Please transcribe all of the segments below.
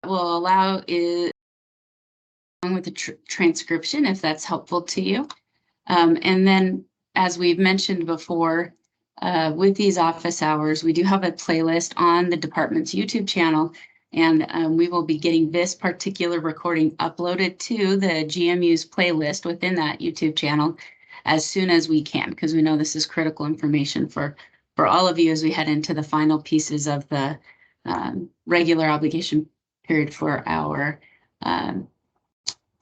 will allow is along with the transcription, if that's helpful to you. And then, as we've mentioned before, with these office hours, we do have a playlist on the department's YouTube channel, and we will be getting this particular recording uploaded to the GMU's playlist within that YouTube channel as soon as we can, because we know this is critical information for all of you as we head into the final pieces of the regular obligation period for our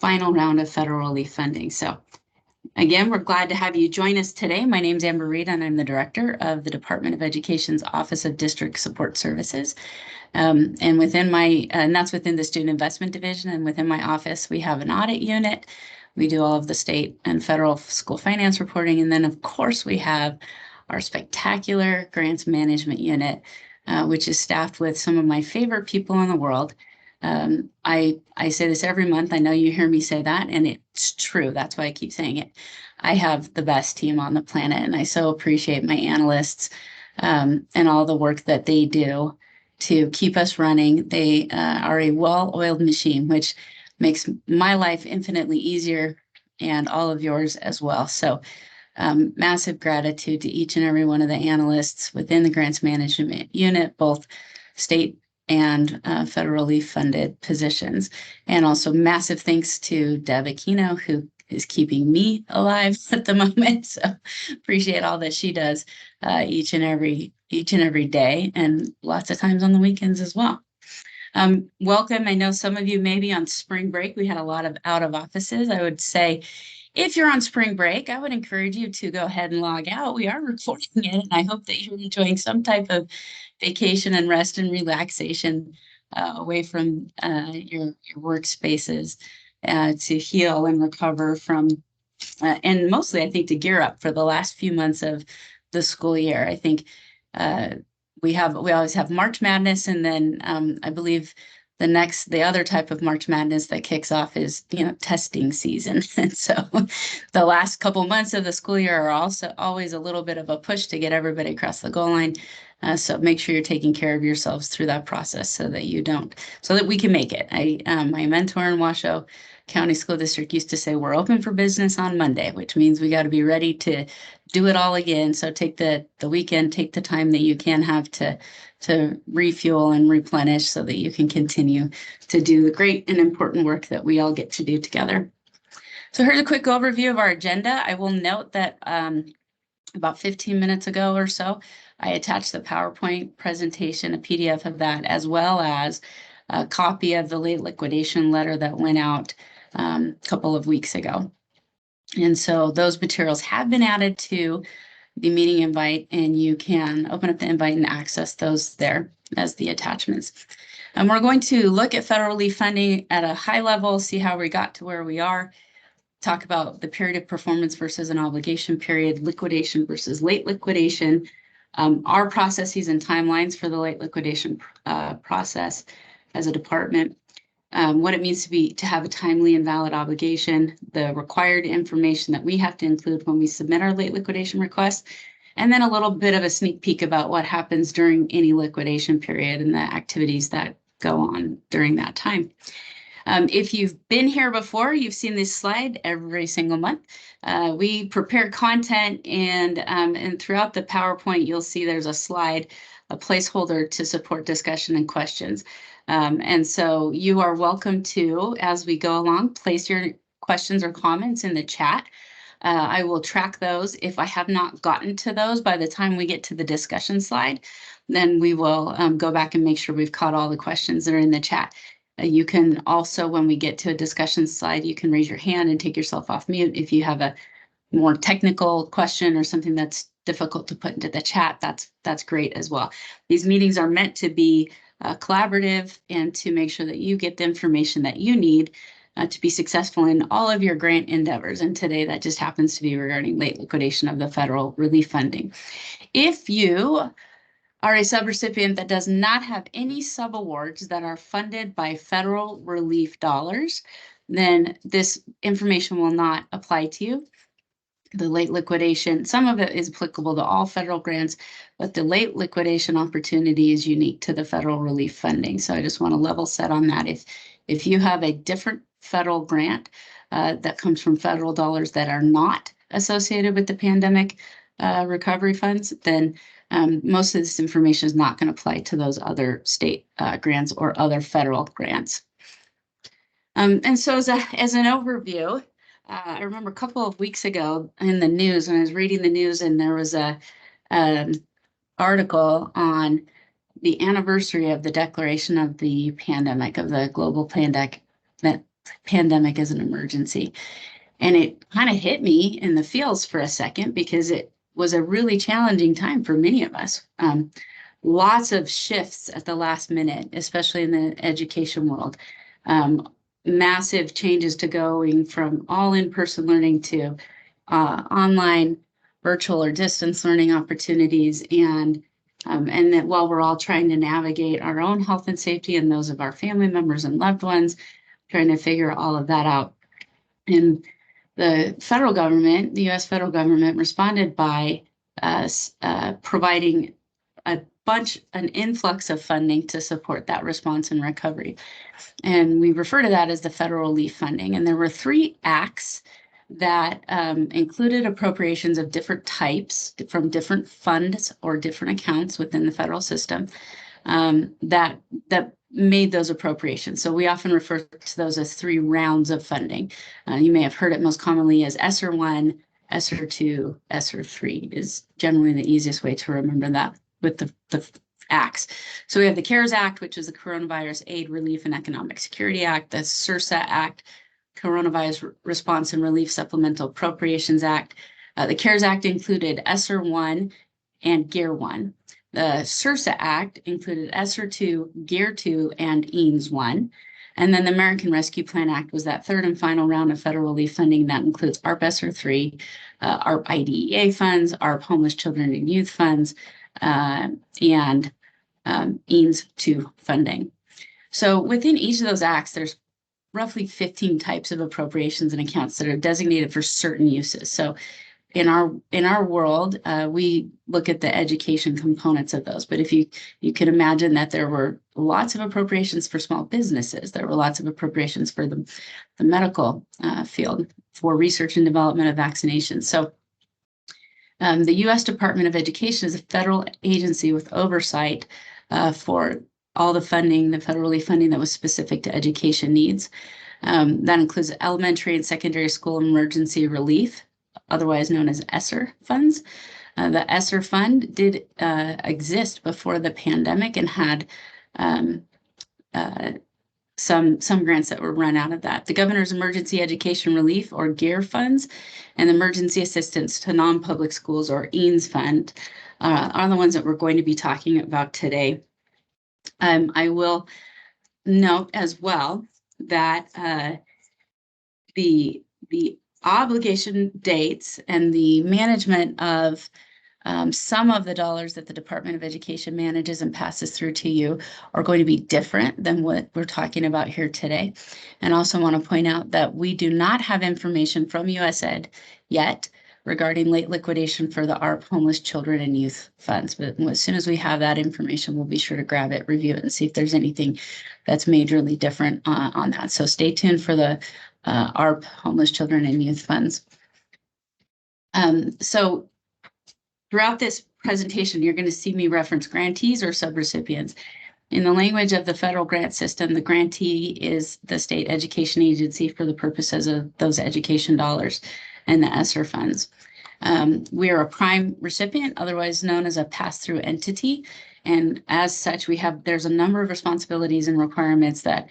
final round of federal relief funding. So again, we're glad to have you join us today. My name is Amber Reed, and I'm the director of the Department of Education's Office of District Support Services. And within my, and that's within the Student Investment Division, and within my office, we have an audit unit. We do all of the state and federal school finance reporting. And then, of course, we have our spectacular grants management unit, which is staffed with some of my favorite people in the world. I say this every month. I know you hear me say that, and it's true. That's why I keep saying it. I have the best team on the planet, and I so appreciate my analysts and all the work that they do to keep us running. They are a well-oiled machine, which makes my life infinitely easier and all of yours as well. So massive gratitude to each and every one of the analysts within the grants management unit, both state and federally funded positions. And also massive thanks to Deb Aquino, who is keeping me alive at the moment. So appreciate all that she does each and every day, and lots of times on the weekends as well. Welcome. I know some of you may be on spring break. We had a lot of out of offices. I would say if you're on spring break, I would encourage you to go ahead and log out. We are recording it, and I hope that you're enjoying some type of vacation and rest and relaxation away from your workspaces to heal and recover from, and mostly, I think, to gear up for the last few months of the school year. I think we always have March Madness, and then I believe the other type of March Madness that kicks off is, testing season. And so the last couple months of the school year are also always a little bit of a push to get everybody across the goal line. So make sure you're taking care of yourselves through that process so that we can make it. My mentor in Washoe County School District used to say, we're open for business on Monday, which means we got to be ready to do it all again. So take the weekend, take the time that you can have to refuel and replenish so that you can continue to do the great and important work that we all get to do together. So here's a quick overview of our agenda. I will note that about 15 minutes ago or so, I attached the PowerPoint presentation, a PDF of that, as well as a copy of the late liquidation letter that went out a couple of weeks ago. And so those materials have been added to the meeting invite, and you can open up the invite and access those there as the attachments. And we're going to look at federal relief funding at a high level, see how we got to where we are, talk about the period of performance versus an obligation period, liquidation versus late liquidation, our processes and timelines for the late liquidation process as a department, what it means to have a timely and valid obligation, the required information that we have to include when we submit our late liquidation request, and then a little bit of a sneak peek about what happens during any liquidation period and the activities that go on during that time. If you've been here before, you've seen this slide every single month. We prepare content, and throughout the PowerPoint, you'll see there's a slide, a placeholder to support discussion and questions. And so you are welcome to, as we go along, place your questions or comments in the chat. I will track those. If I have not gotten to those by the time we get to the discussion slide, then we will go back and make sure we've caught all the questions that are in the chat. You can also, when we get to a discussion slide, you can raise your hand and take yourself off mute. If you have a more technical question or something that's difficult to put into the chat, that's great as well. These meetings are meant to be collaborative and to make sure that you get the information that you need to be successful in all of your grant endeavors. And today that just happens to be regarding late liquidation of the federal relief funding. If you are a subrecipient that does not have any subawards that are funded by federal relief dollars, then this information will not apply to you. the late liquidation, some of it is applicable to all federal grants, but the late liquidation opportunity is unique to the federal relief funding. So I just want to level set on that. If you have a different federal grant that comes from federal dollars that are not associated with the pandemic recovery funds, then most of this information is not going to apply to those other state grants or other federal grants. And so as an overview, I remember a couple of weeks ago in the news, when I was reading the news, and there was a article on the anniversary of the declaration of the pandemic, of the global pandemic, that pandemic as an emergency. And it kind of hit me in the feels for a second, because it was a really challenging time for many of us. Lots of shifts at the last minute, especially in the education world. Massive changes to going from all in-person learning to online, virtual, or distance learning opportunities. And that while we're all trying to navigate our own health and safety and those of our family members and loved ones, trying to figure all of that out. And the federal government, the U.S. federal government, responded by providing an influx of funding to support that response and recovery. And we refer to that as the federal relief funding. And there were 3 acts that included appropriations of different types from different funds or different accounts within the federal system that made those appropriations. So we often refer to those as 3 rounds of funding. You may have heard it most commonly as ESSER 1, ESSER 2, ESSER 3 is generally the easiest way to remember that with the acts. So we have the CARES Act, which is the Coronavirus Aid, Relief, and Economic Security Act, the CRSA Act, Coronavirus Response and Relief Supplemental Appropriations Act. The CARES Act included ESSER 1 and GEAR 1. The CRSA Act included ESSER 2, GEAR 2, and EANS 1. And then the American Rescue Plan Act was that 3rd and final round of federal relief funding that includes ARP ESSER 3, ARP IDEA funds, ARP Homeless Children and Youth funds, and EANS 2 funding. So within each of those acts, there's roughly 15 types of appropriations and accounts that are designated for certain uses. So in our world, we look at the education components of those. But if you can imagine that there were lots of appropriations for small businesses, there were lots of appropriations for the medical field, for research and development of vaccinations. So the U.S. Department of Education is a federal agency with oversight for all the funding, the federal relief funding that was specific to education needs. That includes elementary and secondary school emergency relief, otherwise known as ESSER funds. The ESSER fund did exist before the pandemic and had some grants that were run out of that. The Governor's Emergency Education Relief, or GEAR funds, and the Emergency Assistance to Non-Public Schools, or EANS fund, are the ones that we're going to be talking about today. I will note as well that the obligation dates and the management of some of the dollars that the Department of Education manages and passes through to you are going to be different than what we're talking about here today. And also want to point out that we do not have information from USAID yet regarding late liquidation for the ARP Homeless Children and Youth funds. But as soon as we have that information, we'll be sure to grab it, review it, and see if there's anything that's majorly different on that. So stay tuned for the ARP Homeless Children and Youth funds. So throughout this presentation, you're going to see me reference grantees or subrecipients. In the language of the federal grant system, the grantee is the state education agency for the purposes of those education dollars and the ESSER funds. We are a prime recipient, otherwise known as a pass-through entity. And as such, there's a number of responsibilities and requirements that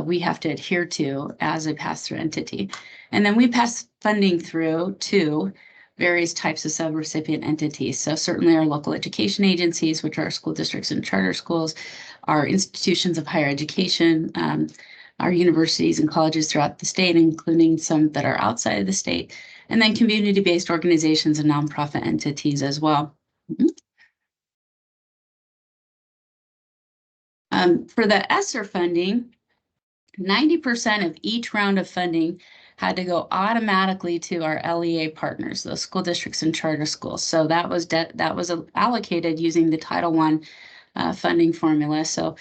we have to adhere to as a pass-through entity. And then we pass funding through to various types of subrecipient entities. So certainly our local education agencies, which are school districts and charter schools, our institutions of higher education, our universities and colleges throughout the state, including some that are outside of the state, and then community-based organizations and nonprofit entities as well. For the ESSER funding, 90% of each round of funding had to go automatically to our LEA partners, those school districts and charter schools. So that was allocated using the Title I funding formula. So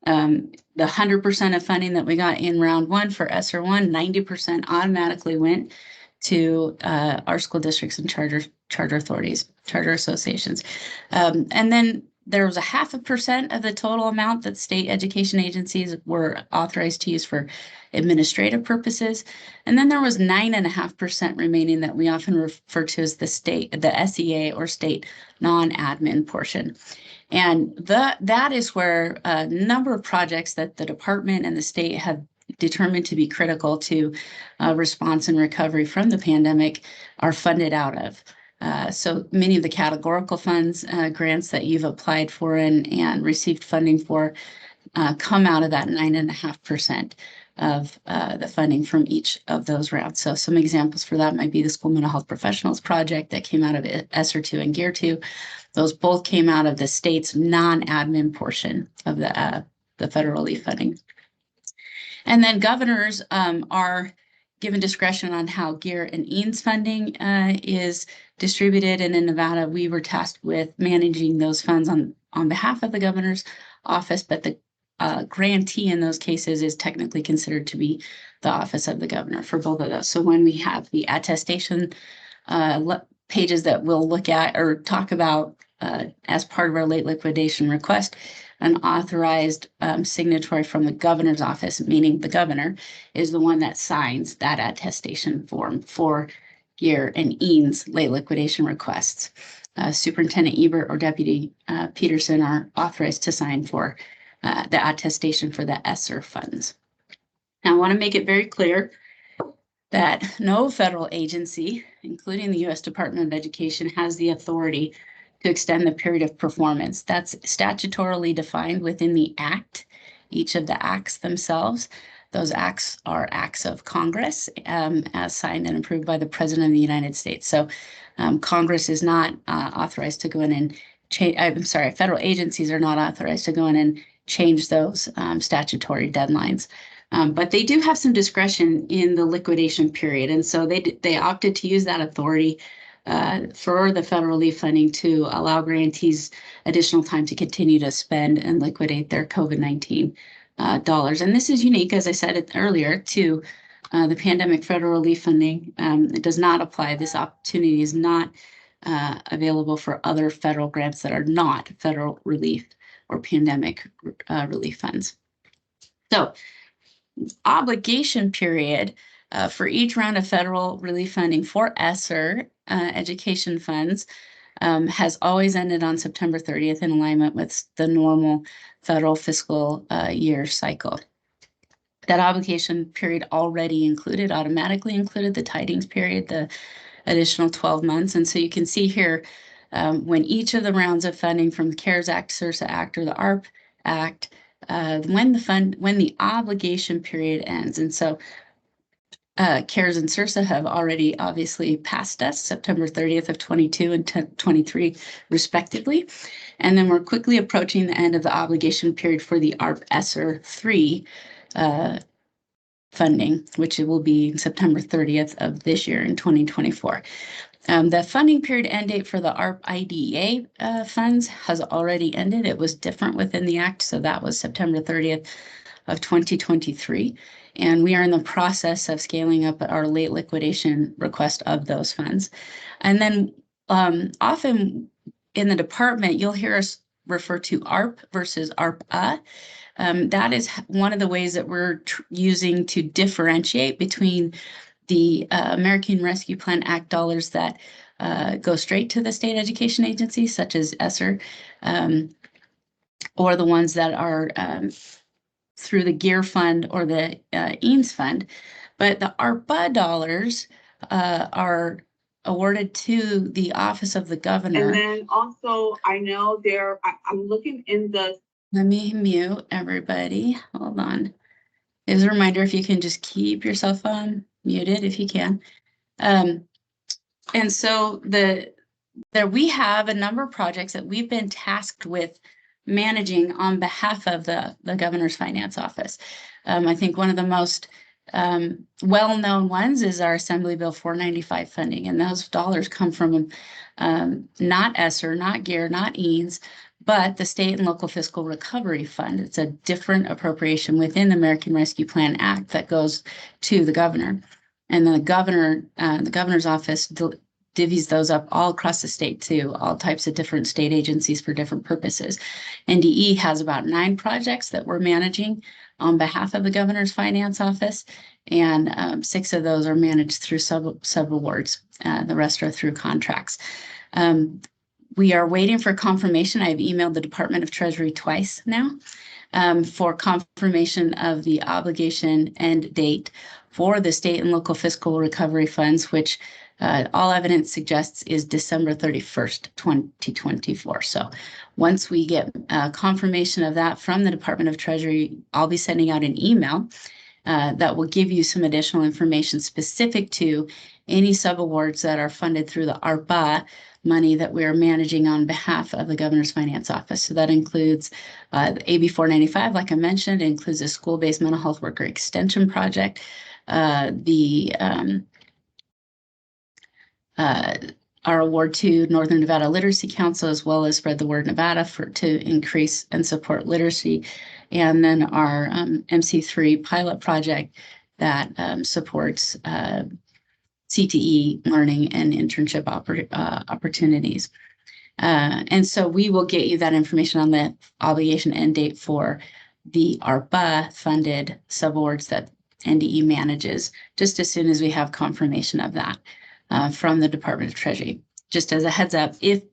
the 100% of funding that we got in round one for ESSER 1, 90% automatically went to our school districts and charter authorities, charter associations. And then there was a 0.5% of the total amount that state education agencies were authorized to use for administrative purposes. And then there was 9.5% remaining that we often refer to as the SEA or state non-admin portion. And that is where a number of projects that the department and the state have determined to be critical to response and recovery from the pandemic are funded out of. So many of the categorical funds grants that you've applied for and received funding for come out of that 9.5% of the funding from each of those rounds. So some examples for that might be the School Mental Health Professionals Project that came out of ESSER 2 and GEAR 2. Those both came out of the state's non-admin portion of the federal relief funding. And then governors are given discretion on how GEAR and EANS funding is distributed. And in Nevada, we were tasked with managing those funds on behalf of the governor's office, but the grantee in those cases is technically considered to be the office of the governor for both of those. So when we have the attestation pages that we'll look at or talk about as part of our late liquidation request, an authorized signatory from the governor's office, meaning the governor, is the one that signs that attestation form for GEAR and EANS late liquidation requests. Superintendent Ebert or Deputy Peterson are authorized to sign for the attestation for the ESSER funds. Now, I want to make it very clear that no federal agency, including the U.S. Department of Education, has the authority to extend the period of performance. That's statutorily defined within the Act, each of the acts themselves. Those acts are acts of Congress as signed and approved by the President of the United States. So Congress is not authorized to go in and change, federal agencies are not authorized to go in and change those statutory deadlines. But they do have some discretion in the liquidation period. And so they opted to use that authority for the federal relief funding to allow grantees additional time to continue to spend and liquidate their COVID-19 dollars. And this is unique, as I said earlier, to the pandemic federal relief funding. It does not apply. This opportunity is not available for other federal grants that are not federal relief or pandemic relief funds. So obligation period for each round of federal relief funding for ESSER education funds has always ended on September 30th in alignment with the normal federal fiscal year cycle. That obligation period already automatically included the tidings period, the additional 12 months. And so you can see here when each of the rounds of funding from the CARES Act, CRSA Act, or the ARP Act, when the obligation period ends. And so CARES and CRSA have already obviously passed us September 30th of 22 and 23 respectively. And then we're quickly approaching the end of the obligation period for the ARP ESSER 3 funding, which it will be September 30th of this year in 2024. The funding period end date for the ARP IDEA funds has already ended. It was different within the Act, so that was September 30th of 2023. And we are in the process of scaling up our late liquidation request of those funds. And then often in the department, you'll hear us refer to ARP versus ARPA. That is one of the ways that we're using to differentiate between the American Rescue Plan Act dollars that go straight to the state education agencies, such as ESSER, or the ones that are through the GEAR fund or the EANS fund. But the ARPA dollars are awarded to the office of the governor. And then also, I know I'm looking in the... Let me mute everybody. Hold on. As a reminder, if you can just keep your cell phone muted if you can. And so we have a number of projects that we've been tasked with managing on behalf of the governor's finance office. I think one of the most well-known ones is our Assembly Bill 495 funding, and those dollars come from not ESSER, not GEAR, not EANS, but the State and Local Fiscal Recovery Fund. It's a different appropriation within the American Rescue Plan Act that goes to the governor. And the governor's office divvies those up all across the state to all types of different state agencies for different purposes. NDE has about 9 projects that we're managing on behalf of the governor's finance office, and 6 of those are managed through sub-awards. The rest are through contracts. We are waiting for confirmation. I've emailed the Department of Treasury twice now for confirmation of the obligation end date for the state and local fiscal recovery funds, which all evidence suggests is December 31st, 2024. So once we get confirmation of that from the Department of Treasury, I'll be sending out an email that will give you some additional information specific to any subawards that are funded through the ARPA money that we are managing on behalf of the Governor's Finance Office. So that includes AB 495, like I mentioned. It includes a school-based mental health worker extension project, our award to Northern Nevada Literacy Council, as well as Spread the Word Nevada to increase and support literacy. And then our MC3 pilot project that supports CTE learning and internship opportunities. And so we will get you that information on the obligation end date for the ARPA funded subawards that NDE manages, just as soon as we have confirmation of that from the Department of Treasury. Just as a heads up, if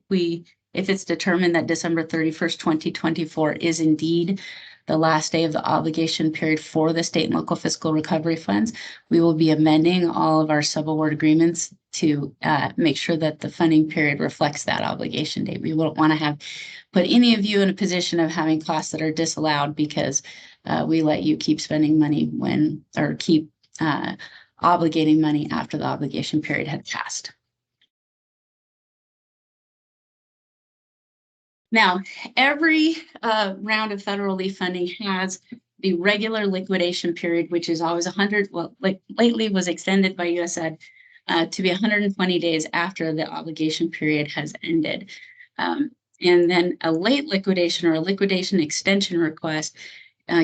it's determined that December 31st, 2024 is indeed the last day of the obligation period for the state and local fiscal recovery funds, we will be amending all of our subaward agreements to make sure that the funding period reflects that obligation date. We won't want to put any of you in a position of having costs that are disallowed because we let you keep spending money keep obligating money after the obligation period had passed. Now, every round of federal relief funding has the regular liquidation period, which is always 100, well, like lately was extended by USAID to be 120 days after the obligation period has ended. And then a late liquidation or a liquidation extension request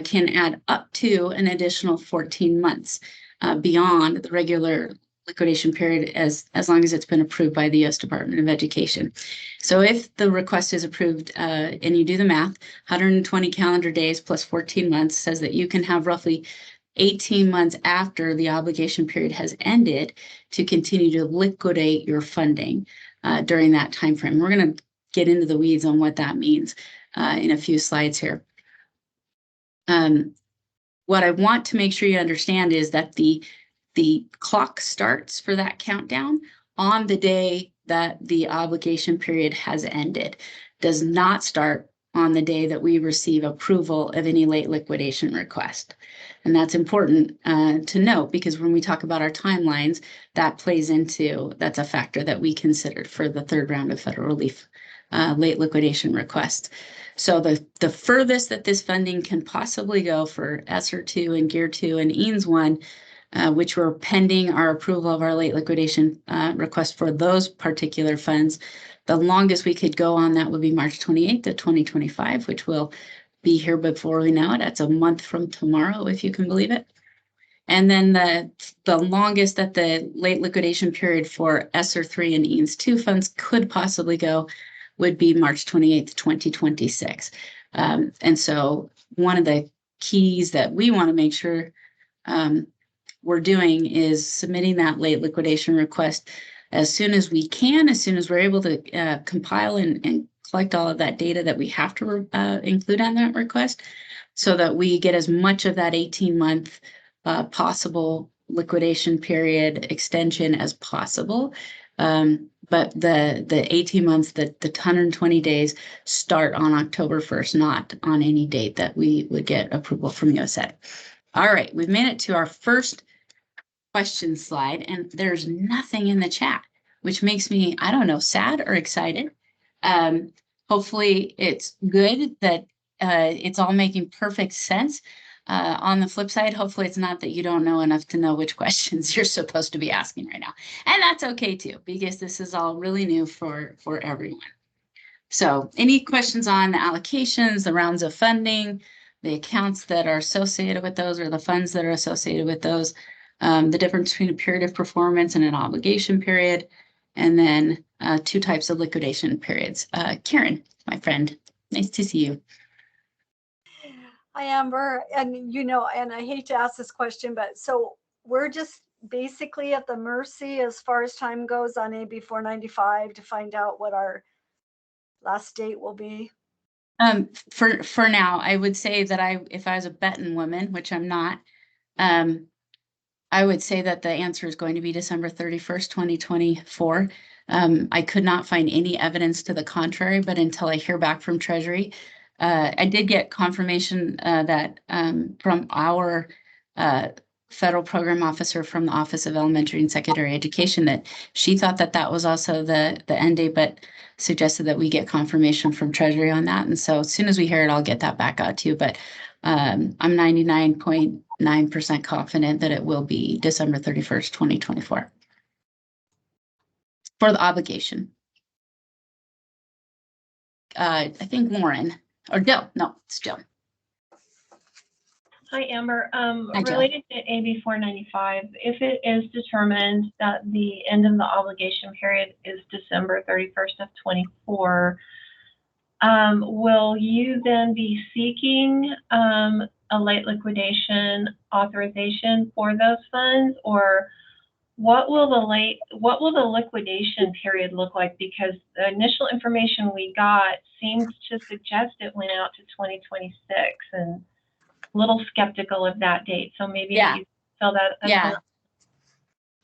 can add up to an additional 14 months beyond the regular liquidation period as long as it's been approved by the U.S. Department of Education. So if the request is approved and you do the math, 120 calendar days plus 14 months says that you can have roughly 18 months after the obligation period has ended to continue to liquidate your funding during that time frame. We're going to get into the weeds on what that means in a few slides here. What I want to make sure you understand is that the clock starts for that countdown on the day that the obligation period has ended. Does not start on the day that we receive approval of any late liquidation request. And that's important to note because when we talk about our timelines, that's a factor that we considered for the third round of federal relief late liquidation requests. So the furthest that this funding can possibly go for ESSER 2 and GEAR 2 and EANS 1, which were pending our approval of our late liquidation request for those particular funds. The longest we could go on that would be March 28th of 2025, which will be here before we know it. That's a month from tomorrow, if you can believe it. And then the longest that the late liquidation period for ESSER 3 and EANS 2 funds could possibly go would be March 28th, 2026. And so one of the keys that we want to make sure we're doing is submitting that late liquidation request as soon as we can, as soon as we're able to compile and collect all of that data that we have to include on that request so that we get as much of that 18-month possible liquidation period extension as possible. But the 18 months, the 120 days start on October 1st, not on any date that we would get approval from USAID. All right, we've made it to our first question slide, and there's nothing in the chat, which makes me, I don't know, sad or excited. Hopefully it's good that it's all making perfect sense. On the flip side, hopefully it's not that you don't know enough to know which questions you're supposed to be asking right now. And that's okay too, because this is all really new for everyone. So any questions on the allocations, the rounds of funding, the accounts that are associated with those, or the funds that are associated with those, the difference between a period of performance and an obligation period, and then 2 types of liquidation periods. Karen, my friend, nice to see you. Hi, Amber. And, you know, and I hate to ask this question, but so we're just basically at the mercy as far as time goes on AB 495 to find out what our last date will be. For now, I would say that if I was a betting woman, which I'm not, I would say that the answer is going to be December 31st, 2024. I could not find any evidence to the contrary, but until I hear back from Treasury, I did get confirmation that from our federal program officer from the Office of Elementary and Secondary Education that she thought that that was also the end date, but suggested that we get confirmation from Treasury on that. And so as soon as we hear it, I'll get that back out to you. But I'm 99.9% confident that it will be December 31st, 2024 for the obligation. I think Lauren or Jill. No, it's Jill. Hi, Amber. Hi, Jill. Related to AB 495, if it is determined that the end of the obligation period is December 31st of 24, will you then be seeking a late liquidation authorization for those funds, or what will the liquidation period look like? Because the initial information we got seems to suggest it went out to 2026, and a little skeptical of that date. So maybe you fill that. Yeah.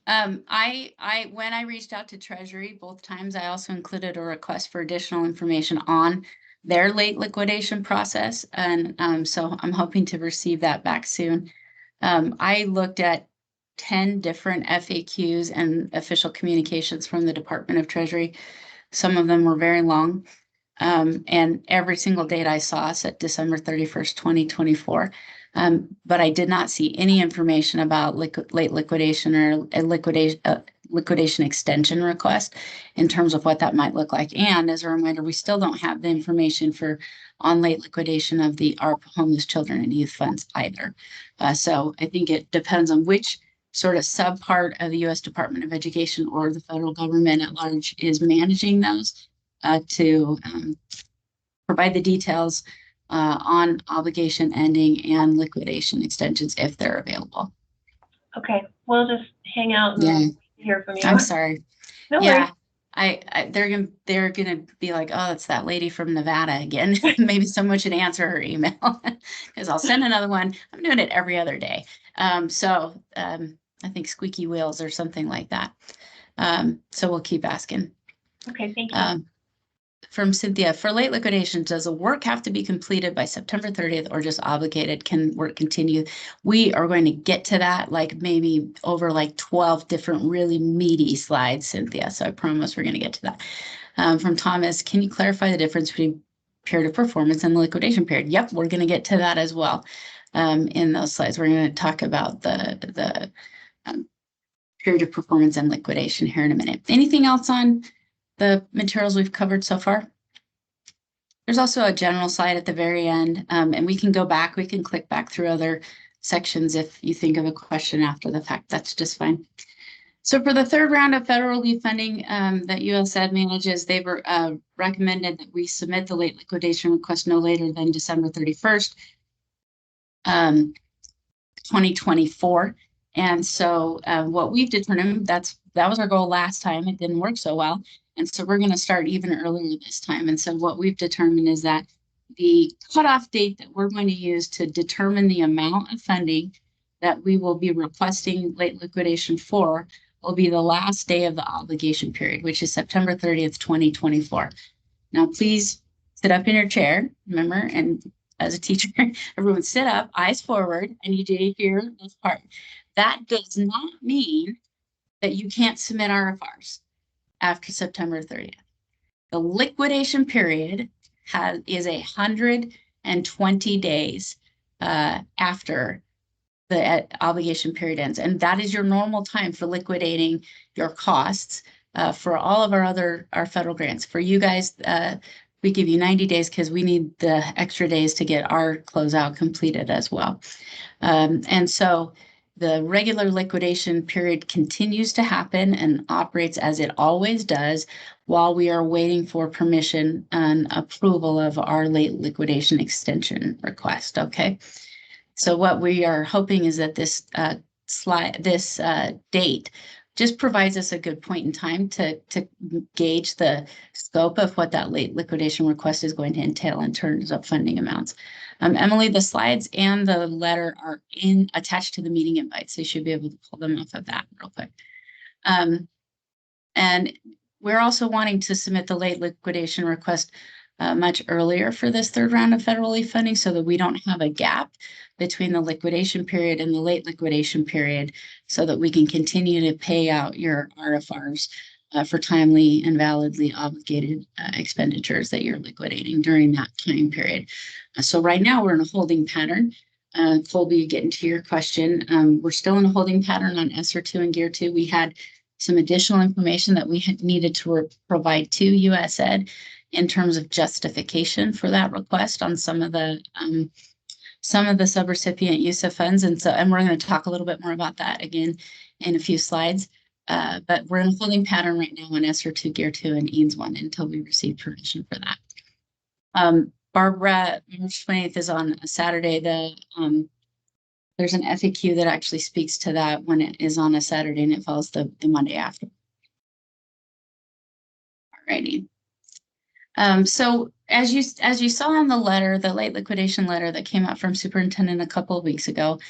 When I reached out to Treasury both times, I also included a request for additional information on their late liquidation process. And so I'm hoping to receive that back soon. I looked at 10 different FAQs and official communications from the Department of Treasury. Some of them were very long. And every single date I saw said December 31st, 2024. But I did not see any information about late liquidation or a liquidation extension request in terms of what that might look like. And as a reminder, we still don't have the information on late liquidation of the ARP homeless children and youth funds either. So I think it depends on which sort of subpart of the U.S. Department of Education or the federal government at large is managing those to provide the details on obligation ending and liquidation extensions if they're available. Okay, we'll just hang out and hear from you. I'm sorry. No worries. They're gonna be like, oh, it's that lady from Nevada again. Maybe someone should answer her email because I'll send another one. I'm doing it every other day. So I think squeaky wheels or something like that. So we'll keep asking. Okay, thank you. From Cynthia, for late liquidation, does the work have to be completed by September 30th or just obligated? Can work continue? We are going to get to that like maybe over like 12 different really meaty slides, Cynthia. So I promise we're going to get to that. From Thomas, can you clarify the difference between period of performance and the liquidation period? Yep, we're going to get to that as well. In those slides, we're going to talk about the period of performance and liquidation here in a minute. Anything else on the materials we've covered so far? There's also a general slide at the very end, and we can go back, we can click back through other sections if you think of a question after the fact, that's just fine. So for the third round of federal relief funding that USAID manages, they've recommended that we submit the late liquidation request no later than December 31st, 2024. And so what we've determined, that was our goal last time, it didn't work so well. And so we're going to start even earlier this time. And so what we've determined is that the cutoff date that we're going to use to determine the amount of funding that we will be requesting late liquidation for will be the last day of the obligation period, which is September 30th, 2024. Now, please sit up in your chair, remember, and as a teacher, everyone sit up, eyes forward, and you do hear this part. That does not mean that you can't submit RFRs after September 30th. The liquidation period is 120 days after the obligation period ends. And that is your normal time for liquidating your costs for all of our federal grants. For you guys, we give you 90 days because we need the extra days to get our closeout completed as well. And so the regular liquidation period continues to happen and operates as it always does while we are waiting for permission and approval of our late liquidation extension request. Okay. So what we are hoping is that this date just provides us a good point in time to gauge the scope of what that late liquidation request is going to entail in terms of funding amounts. Emily, the slides and the letter are attached to the meeting invite, so you should be able to pull them off of that real quick. And we're also wanting to submit the late liquidation request much earlier for this third round of federal relief funding so that we don't have a gap between the liquidation period and the late liquidation period so that we can continue to pay out your RFRs for timely and validly obligated expenditures that you're liquidating during that time period. So right now we're in a holding pattern. Colby, getting to your question, we're still in a holding pattern on ESSER 2 and Gear 2. We had some additional information that we had needed to provide to USAID in terms of justification for that request on some of the subrecipient use of funds. And we're going to talk a little bit more about that again in a few slides. But we're in a holding pattern right now on ESSER 2, Gear 2, and EANS 1 until we receive permission for that. Barbara, March 20th is on a Saturday. There's an FAQ that actually speaks to that when it is on a Saturday and it falls the Monday after. Alrighty. So as you saw in the letter, the late liquidation letter that came out from superintendent a couple of weeks ago,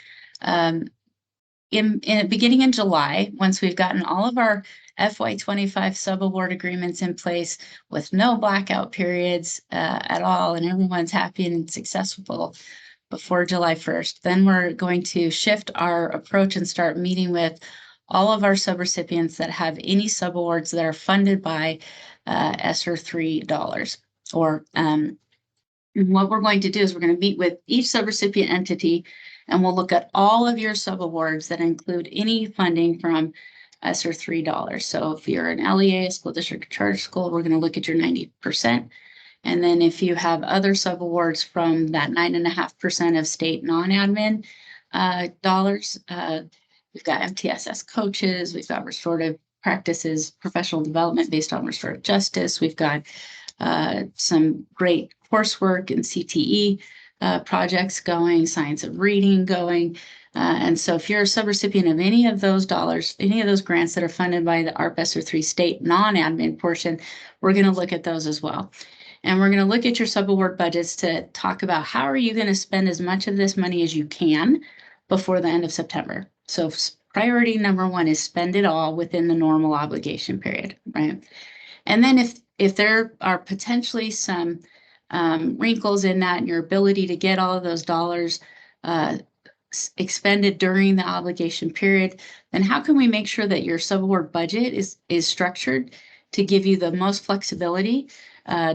beginning in July, once we've gotten all of our FY25 subaward agreements in place with no blackout periods at all, and everyone's happy and successful before July 1st, then we're going to shift our approach and start meeting with all of our subrecipients that have any subawards that are funded by ESSER 3 dollars. Or what we're going to do is we're going to meet with each subrecipient entity and we'll look at all of your subawards that include any funding from ESSER 3 dollars. So if you're an LEA, a school district charter school, we're going to look at your 90%. And then if you have other subawards from that 9.5% of state non-admin dollars, we've got MTSS coaches, we've got restorative practices, professional development based on restorative justice. We've got some great coursework and CTE projects going, science of reading going. And so if you're a subrecipient of any of those dollars, any of those grants that are funded by the ARP ESSER 3 state non-admin portion, we're going to look at those as well. And we're going to look at your subaward budgets to talk about how are you going to spend as much of this money as you can before the end of September. So priority number one is spend it all within the normal obligation period, right? And then if there are potentially some wrinkles in that and your ability to get all of those dollars expended during the obligation period, then how can we make sure that your subaward budget is structured to give you the most flexibility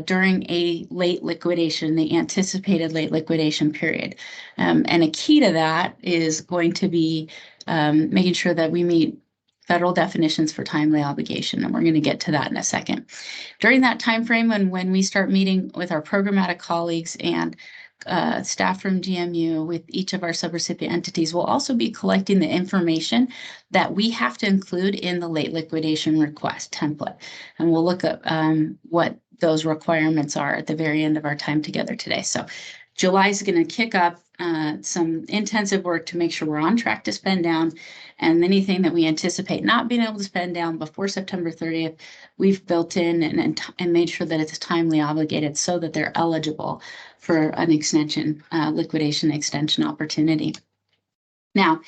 during a late liquidation, the anticipated late liquidation period. And a key to that is going to be making sure that we meet federal definitions for timely obligation, and we're going to get to that in a second. During that time frame, when we start meeting with our programmatic colleagues and staff from GMU with each of our subrecipient entities, we'll also be collecting the information that we have to include in the late liquidation request template. And we'll look at what those requirements are at the very end of our time together today. So July is going to kick up some intensive work to make sure we're on track to spend down, and anything that we anticipate not being able to spend down before September 30th, we've built in and made sure that it's timely obligated so that they're eligible for an extension, liquidation extension opportunity. Now,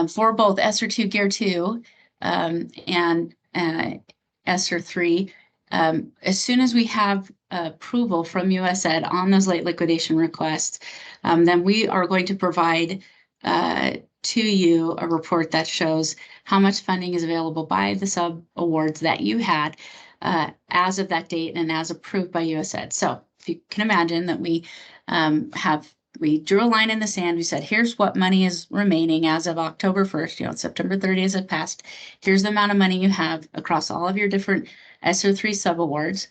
for both ESSER 2 Gear 2 and ESSER 3, as soon as we have approval from USAID on those late liquidation requests, then we are going to provide to you a report that shows how much funding is available by the sub awards that you had as of that date and as approved by USAID. So if you can imagine that we have we drew a line in the sand. We said, here's what money is remaining as of October 1st, September 30th has passed. Here's the amount of money you have across all of your different ESSER 3 subawards.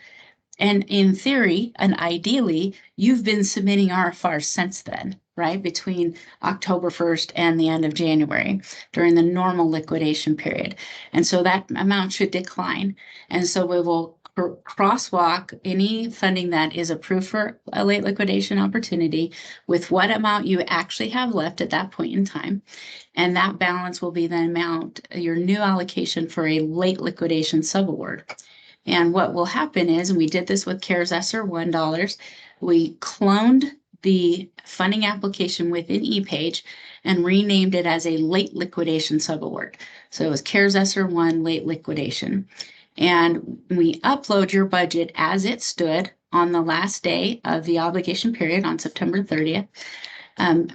And in theory, and ideally, you've been submitting RFRs since then, right? Between October 1st and the end of January during the normal liquidation period. And so that amount should decline. And so we will crosswalk any funding that is approved for a late liquidation opportunity with what amount you actually have left at that point in time. And that balance will be the amount, your new allocation for a late liquidation subaward. And what will happen is, and we did this with CARES ESSER $1, we cloned the funding application within ePage and renamed it as a late liquidation subaward. So it was CARES ESSER 1 late liquidation. And we upload your budget as it stood on the last day of the obligation period on September 30th.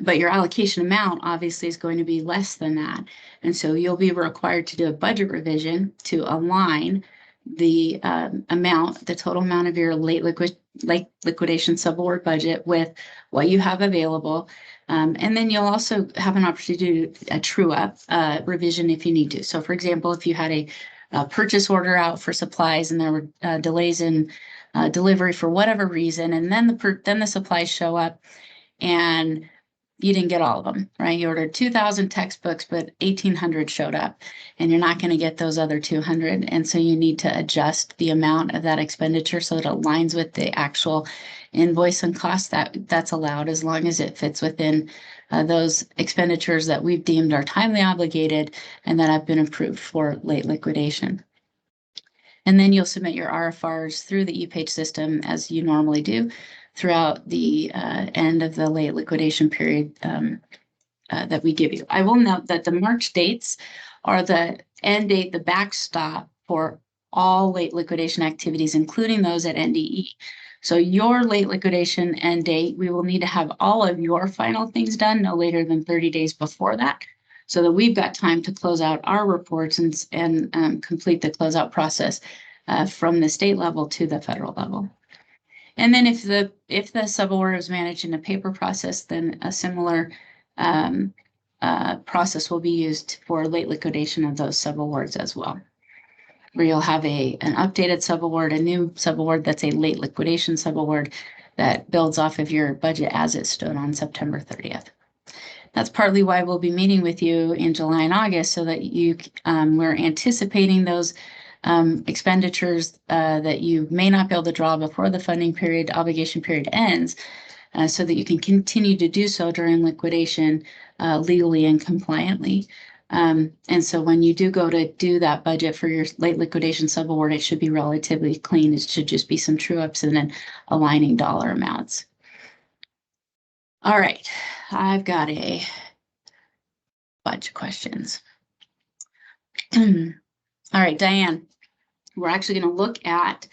But your allocation amount obviously is going to be less than that. And so you'll be required to do a budget revision to align the the total amount of your late liquidation subaward budget with what you have available. And then you'll also have an opportunity to do a true up revision if you need to. So for example, if you had a purchase order out for supplies and there were delays in delivery for whatever reason, and then the supplies show up and you didn't get all of them, right? You ordered 2,000 textbooks, but 1,800 showed up, and you're not going to get those other 200. And so you need to adjust the amount of that expenditure so it aligns with the actual invoice and cost that's allowed, as long as it fits within those expenditures that we've deemed are timely obligated and that have been approved for late liquidation. And then you'll submit your RFRs through the ePage system as you normally do throughout the end of the late liquidation period that we give you. I will note that the March dates are the end date, the backstop for all late liquidation activities, including those at NDE. So your late liquidation end date, we will need to have all of your final things done no later than 30 days before that, so that we've got time to close out our reports and complete the closeout process from the state level to the federal level. And then if the subaward is managed in a paper process, then a similar process will be used for late liquidation of those subawards as well, where you'll have an updated subaward, a new subaward that's a late liquidation subaward that builds off of your budget as it stood on September 30th. That's partly why we'll be meeting with you in July and August, so that we're anticipating those expenditures that you may not be able to draw before the funding period, obligation period ends, so that you can continue to do so during liquidation legally and compliantly. And so when you do go to do that budget for your late liquidation subaward, it should be relatively clean. It should just be some true ups and then aligning dollar amounts. All right, I've got a bunch of questions. All right, Diane, we're actually going to look at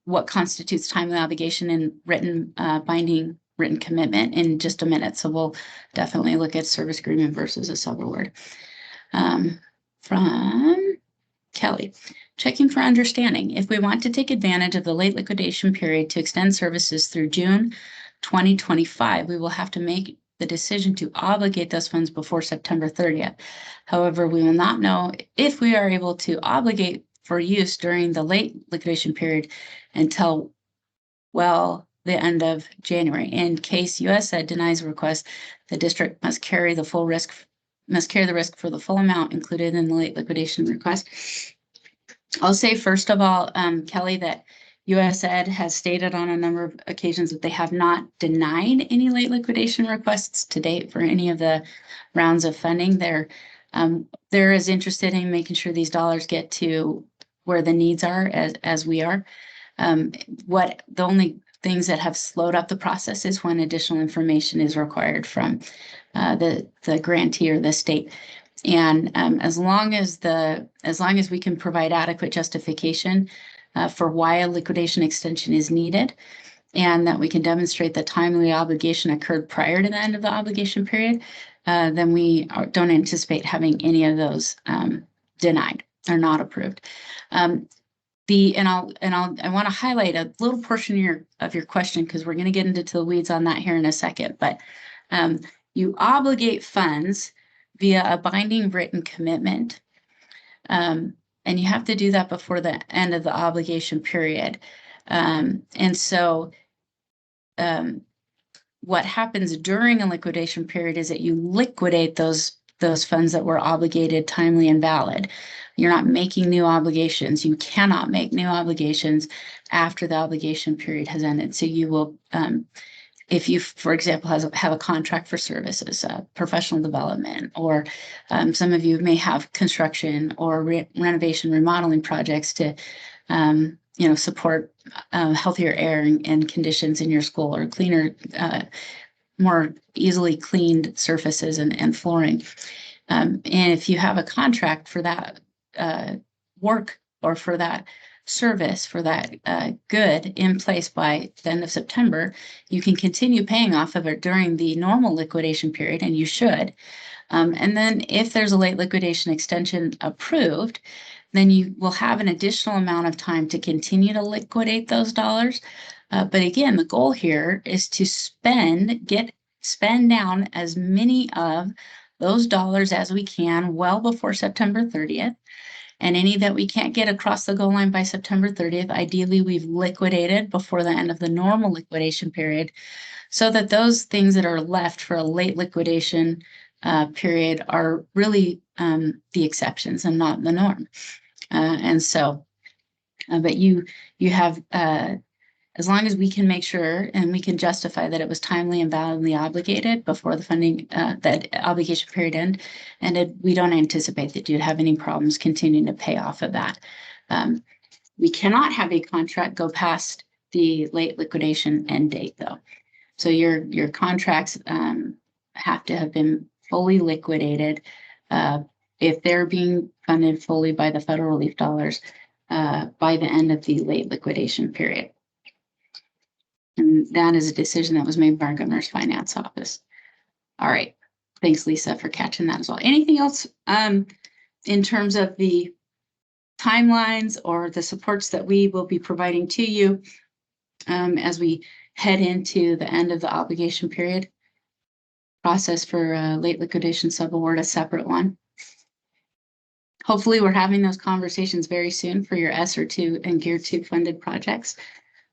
what constitutes timely obligation and written binding written commitment in just a minute. So we'll definitely look at service agreement versus a subaward. From Kelly, checking for understanding. If we want to take advantage of the late liquidation period to extend services through June 2025, we will have to make the decision to obligate those funds before September 30th. However, we will not know if we are able to obligate for use during the late liquidation period until, well, the end of January. In case USAID denies a request, the district must carry the risk for the full amount included in the late liquidation request. I'll say, first of all, Kelly, that USAID has stated on a number of occasions that they have not denied any late liquidation requests to date for any of the rounds of funding. They're as interested in making sure these dollars get to where the needs are as we are. The only things that have slowed up the process is when additional information is required from the grantee or the state. And as long as we can provide adequate justification for why a liquidation extension is needed, and that we can demonstrate that timely obligation occurred prior to the end of the obligation period, then we don't anticipate having any of those denied or not approved. I want to highlight a little portion of your question, because we're going to get into the weeds on that here in a second. But you obligate funds via a binding written commitment. And you have to do that before the end of the obligation period. And so what happens during a liquidation period is that you liquidate those funds that were obligated, timely, and valid. You're not making new obligations. You cannot make new obligations after the obligation period has ended. So you will, if you, for example, have a contract for services, professional development, or some of you may have construction or renovation, remodeling projects to, support healthier air and conditions in your school, or cleaner, more easily cleaned surfaces and flooring. And if you have a contract for that work, or for that service, for that good in place by the end of September, you can continue paying off of it during the normal liquidation period, and you should. And then if there's a late liquidation extension approved, then you will have an additional amount of time to continue to liquidate those dollars. But again, the goal here is to spend down as many of those dollars as we can well before September 30th. And any that we can't get across the goal line by September 30th, ideally we've liquidated before the end of the normal liquidation period, so that those things that are left for a late liquidation period are really the exceptions and not the norm. But you have, as long as we can make sure and we can justify that it was timely and validly obligated before the funding, that obligation period ended, we don't anticipate that you'd have any problems continuing to pay off of that. We cannot have a contract go past the late liquidation end date, though. So your contracts have to have been fully liquidated if they're being funded fully by the federal relief dollars by the end of the late liquidation period. And that is a decision that was made by our governor's finance office. All right. Thanks, Lisa, for catching that as well. Anything else in terms of the timelines or the supports that we will be providing to you as we head into the end of the obligation period? Process for late liquidation subaward, a separate one. Hopefully we're having those conversations very soon for your ESSER 2 and Gear 2 funded projects.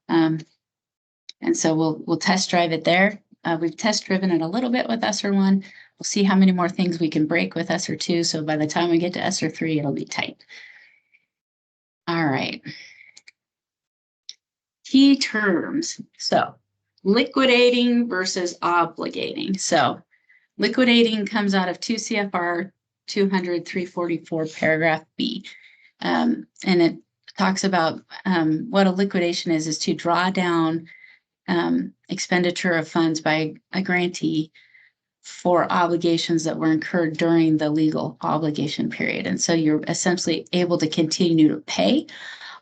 And so we'll test drive it there. We've test driven it a little bit with ESSER 1. We'll see how many more things we can break with ESSER 2. So by the time we get to ESSER 3, it'll be tight. All right. Key terms. So liquidating versus obligating. So liquidating comes out of 2 CFR 200-344 paragraph B. And it talks about what a liquidation is to draw down expenditure of funds by a grantee for obligations that were incurred during the legal obligation period. And so you're essentially able to continue to pay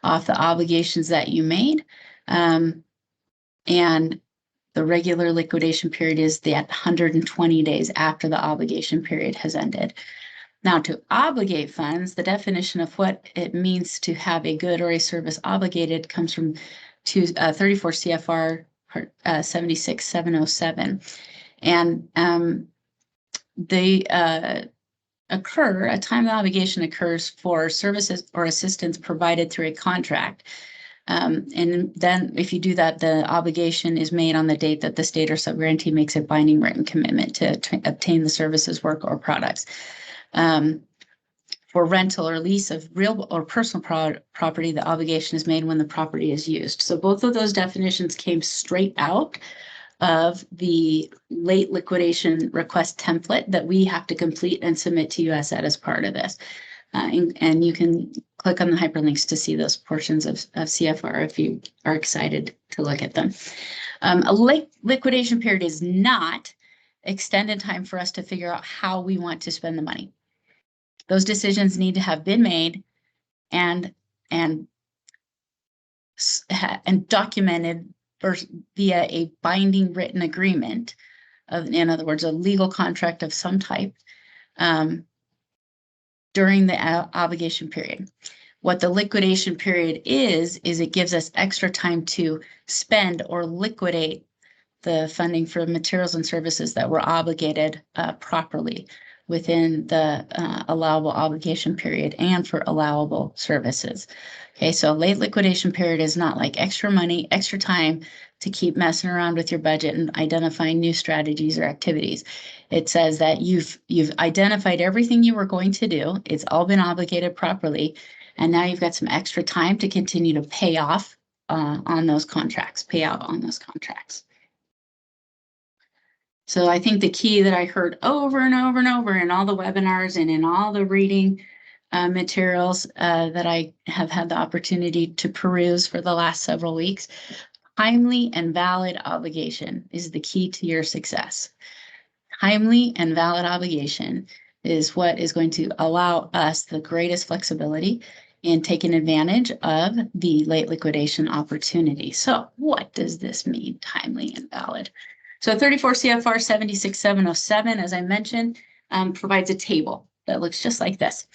off the obligations that you made. And the regular liquidation period is that 120 days after the obligation period has ended. Now, to obligate funds, the definition of what it means to have a good or a service obligated comes from 34 CFR 76707. And they occur, a time of obligation occurs for services or assistance provided through a contract. And then if you do that, the obligation is made on the date that the state or subgrantee makes a binding written commitment to obtain the services, work, or products. For rental or lease of real or personal property, the obligation is made when the property is used. So both of those definitions came straight out of the late liquidation request template that we have to complete and submit to USED as part of this. And you can click on the hyperlinks to see those portions of CFR if you are excited to look at them. A late liquidation period is not extended time for us to figure out how we want to spend the money. Those decisions need to have been made and documented via a binding written agreement, in other words, a legal contract of some type, during the obligation period. What the liquidation period is it gives us extra time to spend or liquidate the funding for materials and services that were obligated properly within the allowable obligation period and for allowable services. Okay, so late liquidation period is not like extra money, extra time to keep messing around with your budget and identifying new strategies or activities. It says that you've identified everything you were going to do. It's all been obligated properly. And now you've got some extra time to continue to pay off on those contracts, pay out on those contracts. So I think the key that I heard over and over and over in all the webinars and in all the reading materials that I have had the opportunity to peruse for the last several weeks, timely and valid obligation is the key to your success. Timely and valid obligation is what is going to allow us the greatest flexibility in taking advantage of the late liquidation opportunity. So what does this mean, timely and valid? So 34 CFR 76707, as I mentioned, provides a table that looks just like this.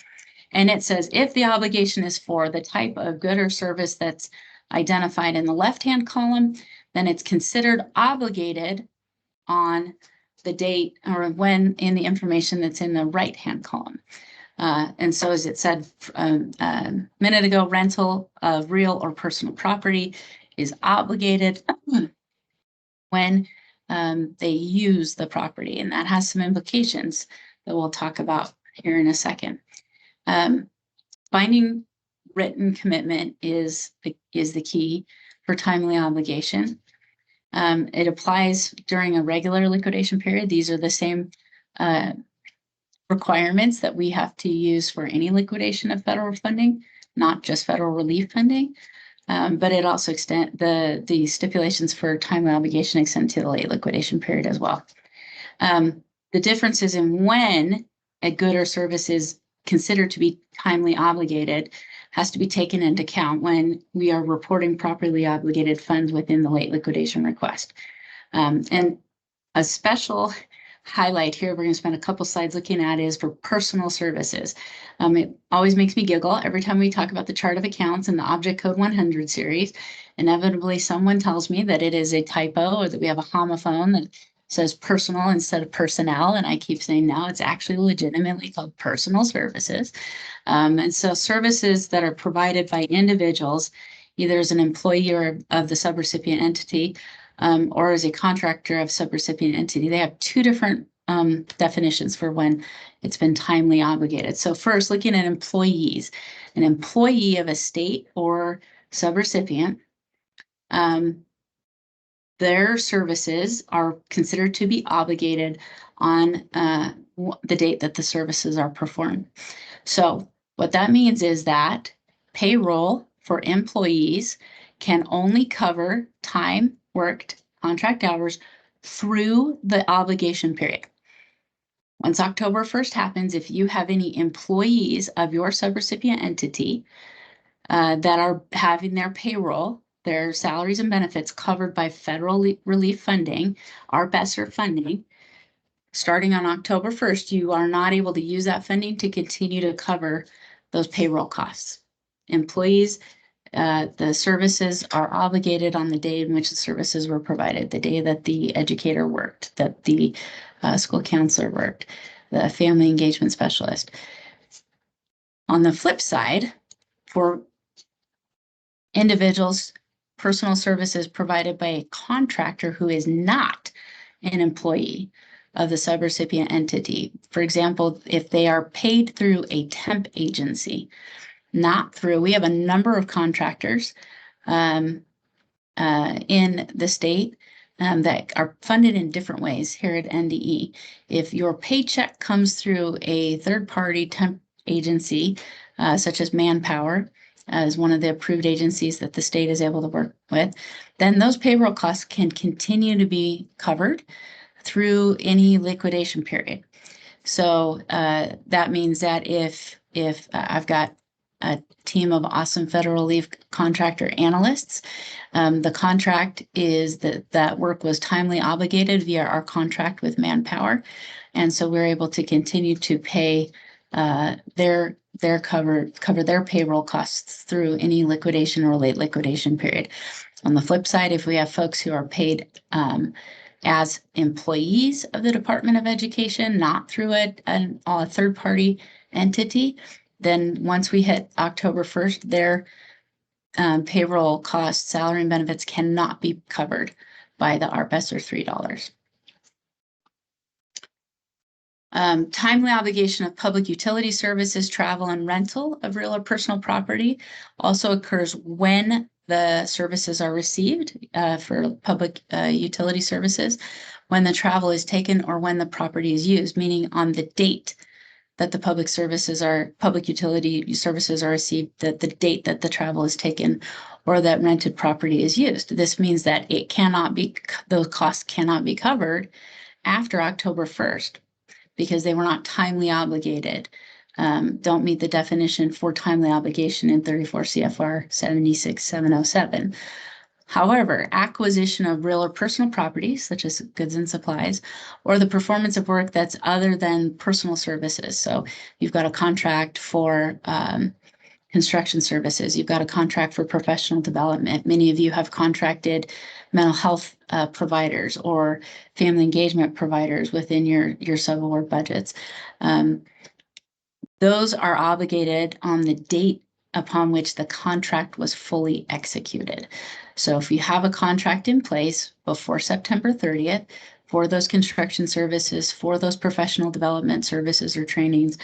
And it says, if the obligation is for the type of good or service that's identified in the left-hand column, then it's considered obligated on the date or when in the information that's in the right-hand column. And so as it said a minute ago, rental of real or personal property is obligated when they use the property. And that has some implications that we'll talk about here in a second. Finding written commitment is the key for timely obligation. It applies during a regular liquidation period. These are the same requirements that we have to use for any liquidation of federal funding, not just federal relief funding. But it also extend the stipulations for timely obligation extend to the late liquidation period as well. The difference is in when a good or service is considered to be timely obligated has to be taken into account when we are reporting properly obligated funds within the late liquidation request. And a special highlight here we're going to spend a couple slides looking at is for personal services. It always makes me giggle every time we talk about the chart of accounts and the object code 100 series. Inevitably someone tells me that it is a typo or that we have a homophone that says personal instead of personnel, and I keep saying no, it's actually legitimately called personal services. And so services that are provided by individuals, either as an employee or of the subrecipient entity, or as a contractor of subrecipient entity, they have two different definitions for when it's been timely obligated. So first, looking at employees, an employee of a state or subrecipient, their services are considered to be obligated on the date that the services are performed. So what that means is that payroll for employees can only cover time worked, contract hours through the obligation period. Once October 1st happens, if you have any employees of your subrecipient entity that are having their payroll, their salaries and benefits covered by federal relief funding, our BESSER funding, starting on October 1st, you are not able to use that funding to continue to cover those payroll costs. Employees, the services are obligated on the day in which the services were provided, the day that the educator worked, that the school counselor worked, the family engagement specialist. On the flip side, for individuals, personal services provided by a contractor who is not an employee of the subrecipient entity. For example, if they are paid through a temp agency, not through, we have a number of contractors in the state that are funded in different ways here at NDE. If your paycheck comes through a third-party temp agency, such as Manpower, as one of the approved agencies that the state is able to work with, then those payroll costs can continue to be covered through any liquidation period. So that means that if I've got a team of awesome federal leave contractor analysts, the contract is that work was timely obligated via our contract with Manpower. And so we're able to continue to pay their cover their payroll costs through any liquidation or late liquidation period. On the flip side, if we have folks who are paid as employees of the Department of Education, not through a third-party entity, then once we hit October 1st, their payroll costs, salary and benefits cannot be covered by the ARPS or $3. Timely obligation of public utility services, travel, and rental of real or personal property also occurs when the services are received for public utility services, when the travel is taken, or when the property is used, meaning on the date that the public utility services are received, that the date that the travel is taken or that rented property is used. This means that those costs cannot be covered after October 1st. Because they were not timely obligated, don't meet the definition for timely obligation in 34 CFR 76707. However, acquisition of real or personal property, such as goods and supplies, or the performance of work that's other than personal services. So you've got a contract for construction services. You've got a contract for professional development. Many of you have contracted mental health providers or family engagement providers within your sub-award budgets. Those are obligated on the date upon which the contract was fully executed. So if you have a contract in place before September 30th for those construction services, for those professional development services or trainings,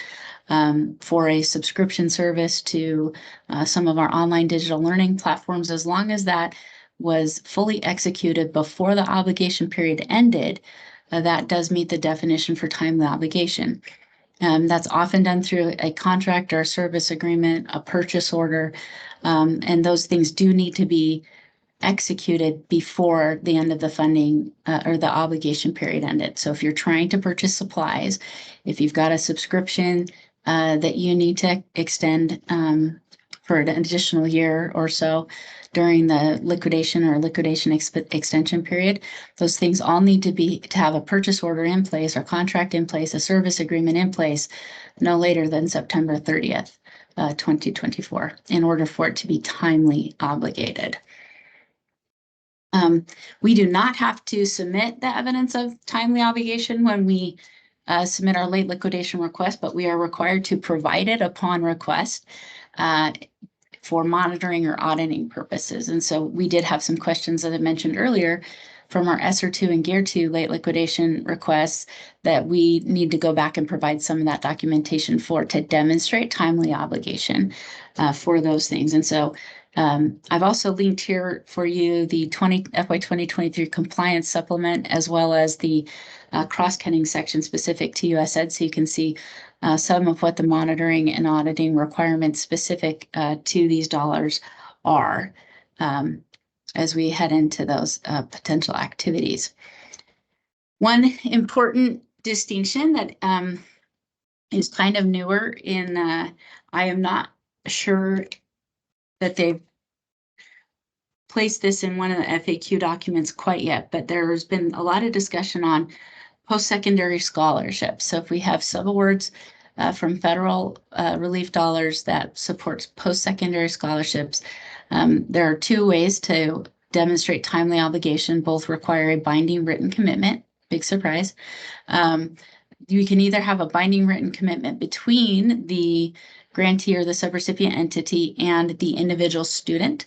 for a subscription service to some of our online digital learning platforms, as long as that was fully executed before the obligation period ended, that does meet the definition for timely obligation. That's often done through a contract or a service agreement, a purchase order, and those things do need to be executed before the end of the funding or the obligation period ended. So if you're trying to purchase supplies, if you've got a subscription that you need to extend for an additional year or so during the liquidation or liquidation extension period, those things all need to have a purchase order in place or contract in place, a service agreement in place no later than September 30th, 2024, in order for it to be timely obligated. We do not have to submit the evidence of timely obligation when we submit our late liquidation request, but we are required to provide it upon request for monitoring or auditing purposes. And so we did have some questions that I mentioned earlier from our ESSER 2 and GEAR 2 late liquidation requests that we need to go back and provide some of that documentation for to demonstrate timely obligation for those things. And so I've also linked here for you the FY 2023 compliance supplement, as well as the cross-cutting section specific to US Ed, so you can see some of what the monitoring and auditing requirements specific to these dollars are as we head into those potential activities. One important distinction that is kind of newer in, I am not sure that they've placed this in one of the FAQ documents quite yet, but there's been a lot of discussion on post-secondary scholarships. So if we have subawards from federal relief dollars that supports post-secondary scholarships, there are two ways to demonstrate timely obligation. Both require a binding written commitment. Big surprise. You can either have a binding written commitment between the grantee or the subrecipient entity and the individual student,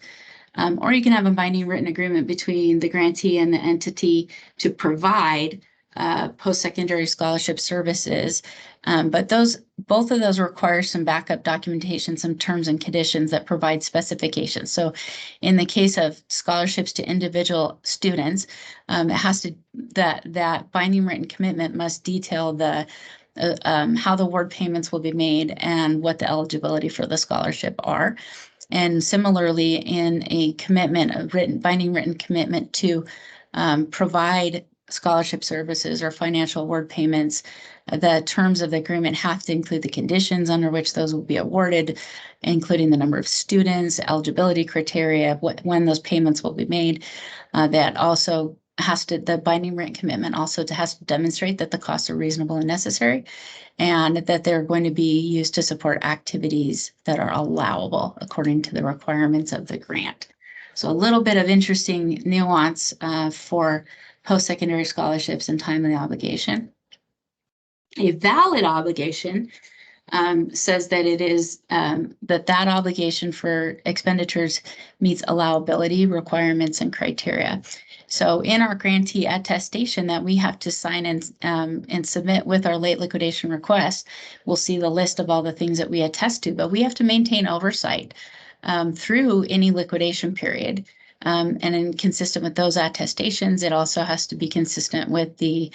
or you can have a binding written agreement between the grantee and the entity to provide post-secondary scholarship services. But both of those require some backup documentation, some terms and conditions that provide specifications. So in the case of scholarships to individual students, it has to, that binding written commitment must detail the how the award payments will be made and what the eligibility for the scholarship are. And similarly, in a commitment, binding written commitment to provide scholarship services or financial award payments, the terms of the agreement have to include the conditions under which those will be awarded, including the number of students, eligibility criteria, when those payments will be made. That also the binding written commitment also has to demonstrate that the costs are reasonable and necessary, and that they're going to be used to support activities that are allowable according to the requirements of the grant. So a little bit of interesting nuance for post-secondary scholarships and timely obligation. A valid obligation says that it is that obligation for expenditures meets allowability requirements and criteria. So in our grantee attestation that we have to sign and submit with our late liquidation request, we'll see the list of all the things that we attest to, but we have to maintain oversight through any liquidation period. And consistent with those attestations, it also has to be consistent with the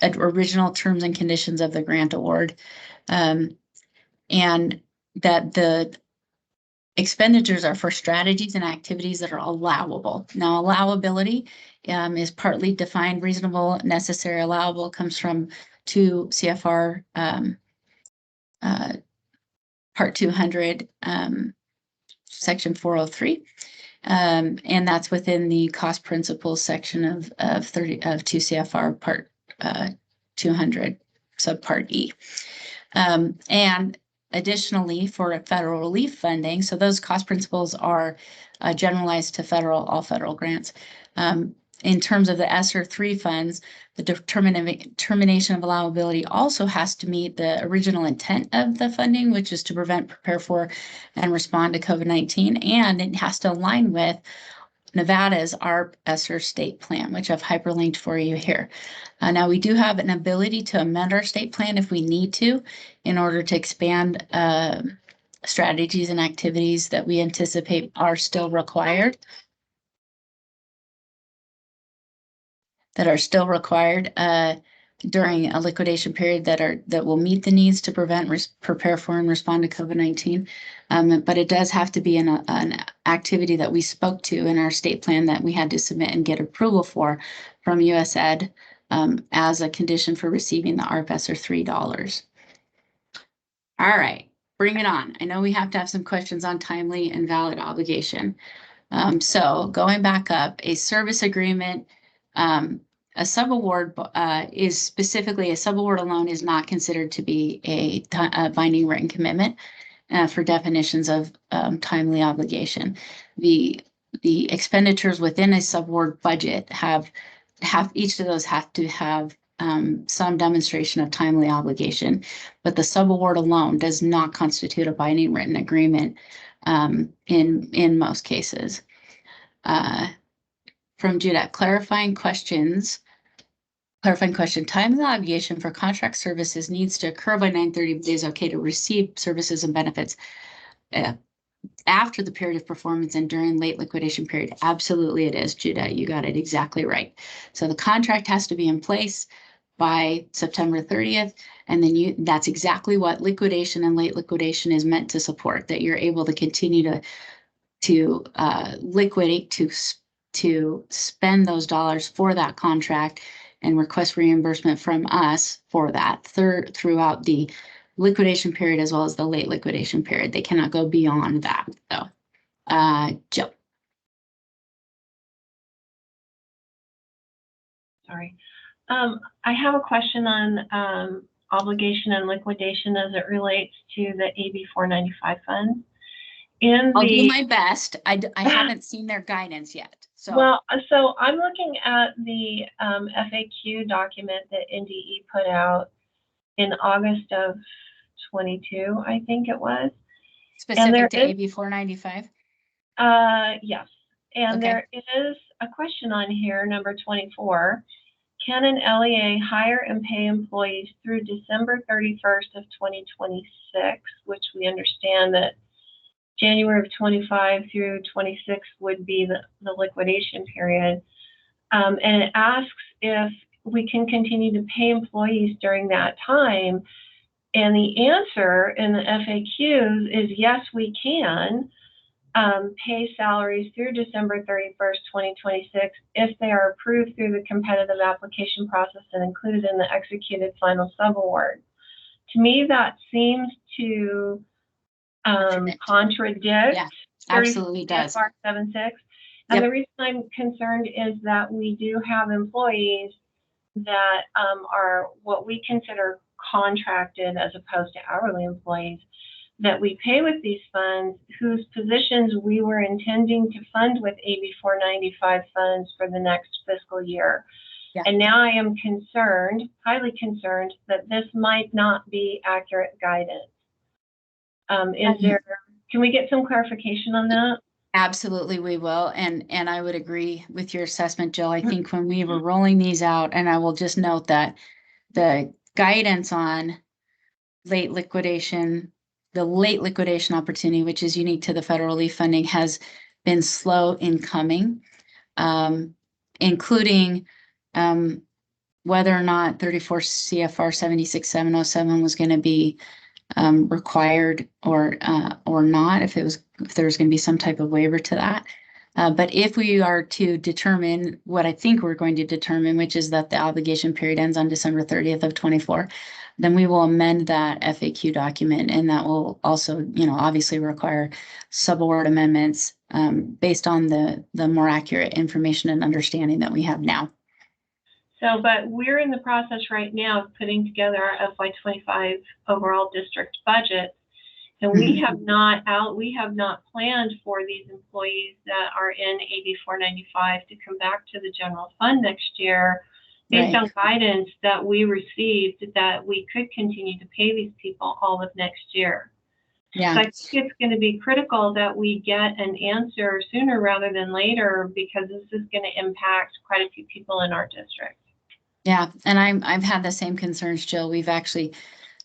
original terms and conditions of the grant award. And that the expenditures are for strategies and activities that are allowable. Now, allowability is partly defined. Reasonable, necessary, allowable comes from 2 CFR Part 200, Section 403. And that's within the cost principles section of 2 CFR Part 200, subpart E. And additionally, for federal relief funding, so those cost principles are generalized to all federal grants. In terms of the ESSER 3 funds, the determination of allowability also has to meet the original intent of the funding, which is to prevent, prepare for, and respond to COVID-19. And it has to align with Nevada's ARP ESSER state plan, which I've hyperlinked for you here. Now, we do have an ability to amend our state plan if we need to in order to expand strategies and activities that we anticipate are still required. During a liquidation period that will meet the needs to prevent, prepare for, and respond to COVID-19. But it does have to be an activity that we spoke to in our state plan that we had to submit and get approval for from USAID as a condition for receiving the ARP ESSER $3. All right, bring it on. I know we have to have some questions on timely and valid obligation. So going back up, a service agreement, a subaward is specifically, a subaward alone is not considered to be a binding written commitment for definitions of timely obligation. The expenditures within a subaward budget have each of those have to have some demonstration of timely obligation, but the subaward alone does not constitute a binding written agreement in most cases. From Judith, clarifying question, timely obligation for contract services needs to occur by 930 days, okay, to receive services and benefits after the period of performance and during late liquidation period. Absolutely it is, Judah, you got it exactly right. So the contract has to be in place by September 30th, and then that's exactly what liquidation and late liquidation is meant to support, that you're able to continue to liquidate, to spend those dollars for that contract and request reimbursement from us for that throughout the liquidation period as well as the late liquidation period. They cannot go beyond that, though. Jill. Sorry. I have a question on obligation and liquidation as it relates to the AB 495 fund. I'll do my best. I haven't seen their guidance yet. So I'm looking at the FAQ document that NDE put out in August of 22, I think it was. Specific to AB 495? Yes. And okay. There is a question on here, number 24. Can an LEA hire and pay employees through December 31st of 2026, which we understand that January of 25 through 26 would be the liquidation period. And it asks if we can continue to pay employees during that time. And the answer in the FAQs is yes, we can pay salaries through December 31st, 2026 if they are approved through the competitive application process and included in the executed final subaward. To me, that seems to contradict. Yeah, absolutely does. FR 76. And Yep. the reason I'm concerned is that we do have employees that are what we consider contracted as opposed to hourly employees that we pay with these funds, whose positions we were intending to fund with AB 495 funds for the next fiscal year. Yeah. And now I am concerned, highly concerned, that this might not be accurate guidance. Can we get some clarification on that? Absolutely, we will. And I would agree with your assessment, Jill. I think when we were rolling these out, and I will just note that the guidance on late liquidation, the late liquidation opportunity, which is unique to the federal relief funding, has been slow in coming, including whether or not 34 CFR 76707 was going to be required or not, if there was going to be some type of waiver to that. But if we are to determine what I think we're going to determine, which is that the obligation period ends on December 30th of 24, then we will amend that FAQ document, and that will also, obviously require subaward amendments based on the more accurate information and understanding that we have now. So, but we're in the process right now of putting together our FY25 overall district budget. And we have not planned for these employees that are in AB 495 to come back to the general fund next year based on guidance that we received that we could continue to pay these people all of next year. Yeah. So I think it's going to be critical that we get an answer sooner rather than later, because this is going to impact quite a few people in our district. Yeah, and I've had the same concerns, Jill. We've actually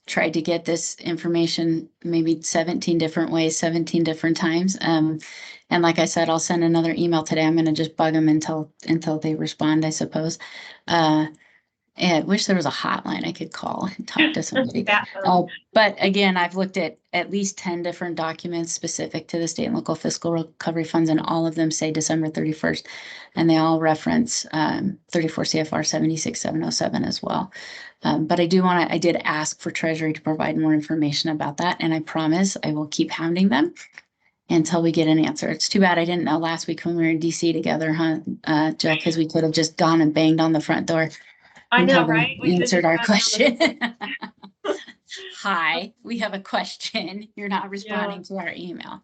tried to get this information maybe 17 different ways, 17 different times. And like I said, I'll send another email today. I'm going to just bug them until they respond, I suppose. And I wish there was a hotline I could call and talk to somebody. But again, I've looked at least 10 different documents specific to the state and local fiscal recovery funds, and all of them say December 31st, and they all reference 34 CFR 76707 as well. But I did ask for Treasury to provide more information about that, and I promise I will keep hounding them until we get an answer. It's too bad I didn't know last week when we were in DC together, huh, Jill, because we could have just gone and banged on the front door. I know, right? We answered our question. Hi, we have a question. You're not responding to our email.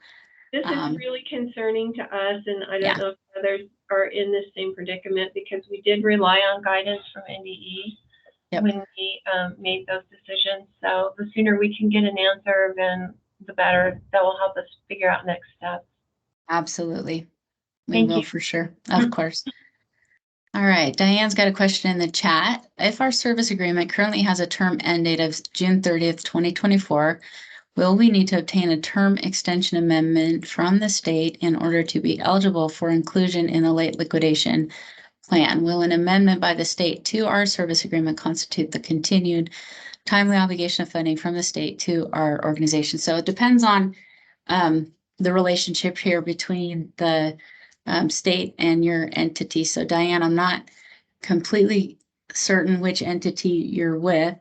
This is really concerning to us, and I don't know if others are in the same predicament, because we did rely on guidance from NDE when we made those decisions. So the sooner we can get an answer, then the better. That will help us figure out next steps. Absolutely. Thank you. For sure. Of course. All right, Diane's got a question in the chat. If our service agreement currently has a term end date of June 30th, 2024, will we need to obtain a term extension amendment from the state in order to be eligible for inclusion in the late liquidation plan? Will an amendment by the state to our service agreement constitute the continued timely obligation of funding from the state to our organization? So it depends on the relationship here between the state and your entity. So Diane, I'm not completely certain which entity you're with,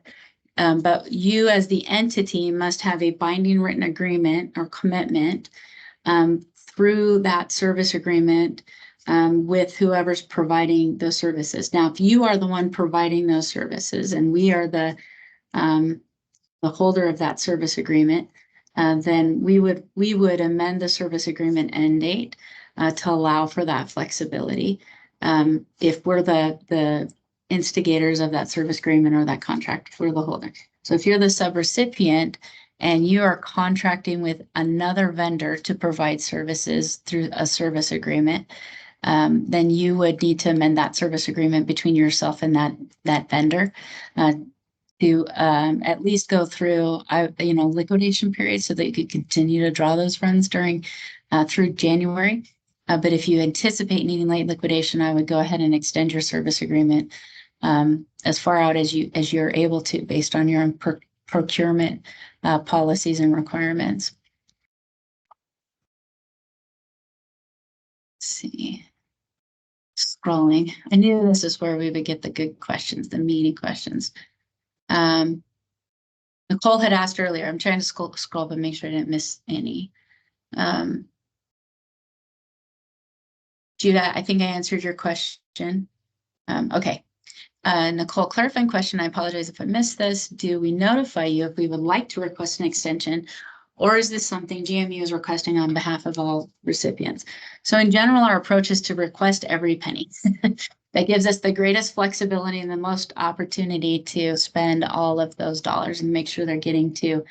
but you as the entity must have a binding written agreement or commitment through that service agreement with whoever's providing those services. Now, if you are the one providing those services and we are the holder of that service agreement, then we would amend the service agreement end date to allow for that flexibility. If we're the instigators of that service agreement or that contract, if we're the holder. So if you're the subrecipient and you are contracting with another vendor to provide services through a service agreement, then you would need to amend that service agreement between yourself and that vendor to at least go through liquidation period so that you could continue to draw those funds during through January. But if you anticipate needing late liquidation, I would go ahead and extend your service agreement as far out as you're able to, based on your own procurement policies and requirements. Let's see. Scrolling. I knew this is where we would get the good questions, the meaty questions. Nicole had asked earlier, I'm trying to scroll but make sure I didn't miss any. Judah, I think I answered your question. Okay. Nicole, clarifying question. I apologize if I missed this. Do we notify you if we would like to request an extension, or is this something GMU is requesting on behalf of all recipients? So in general, our approach is to request every penny. That gives us the greatest flexibility and the most opportunity to spend all of those dollars and make sure they're getting to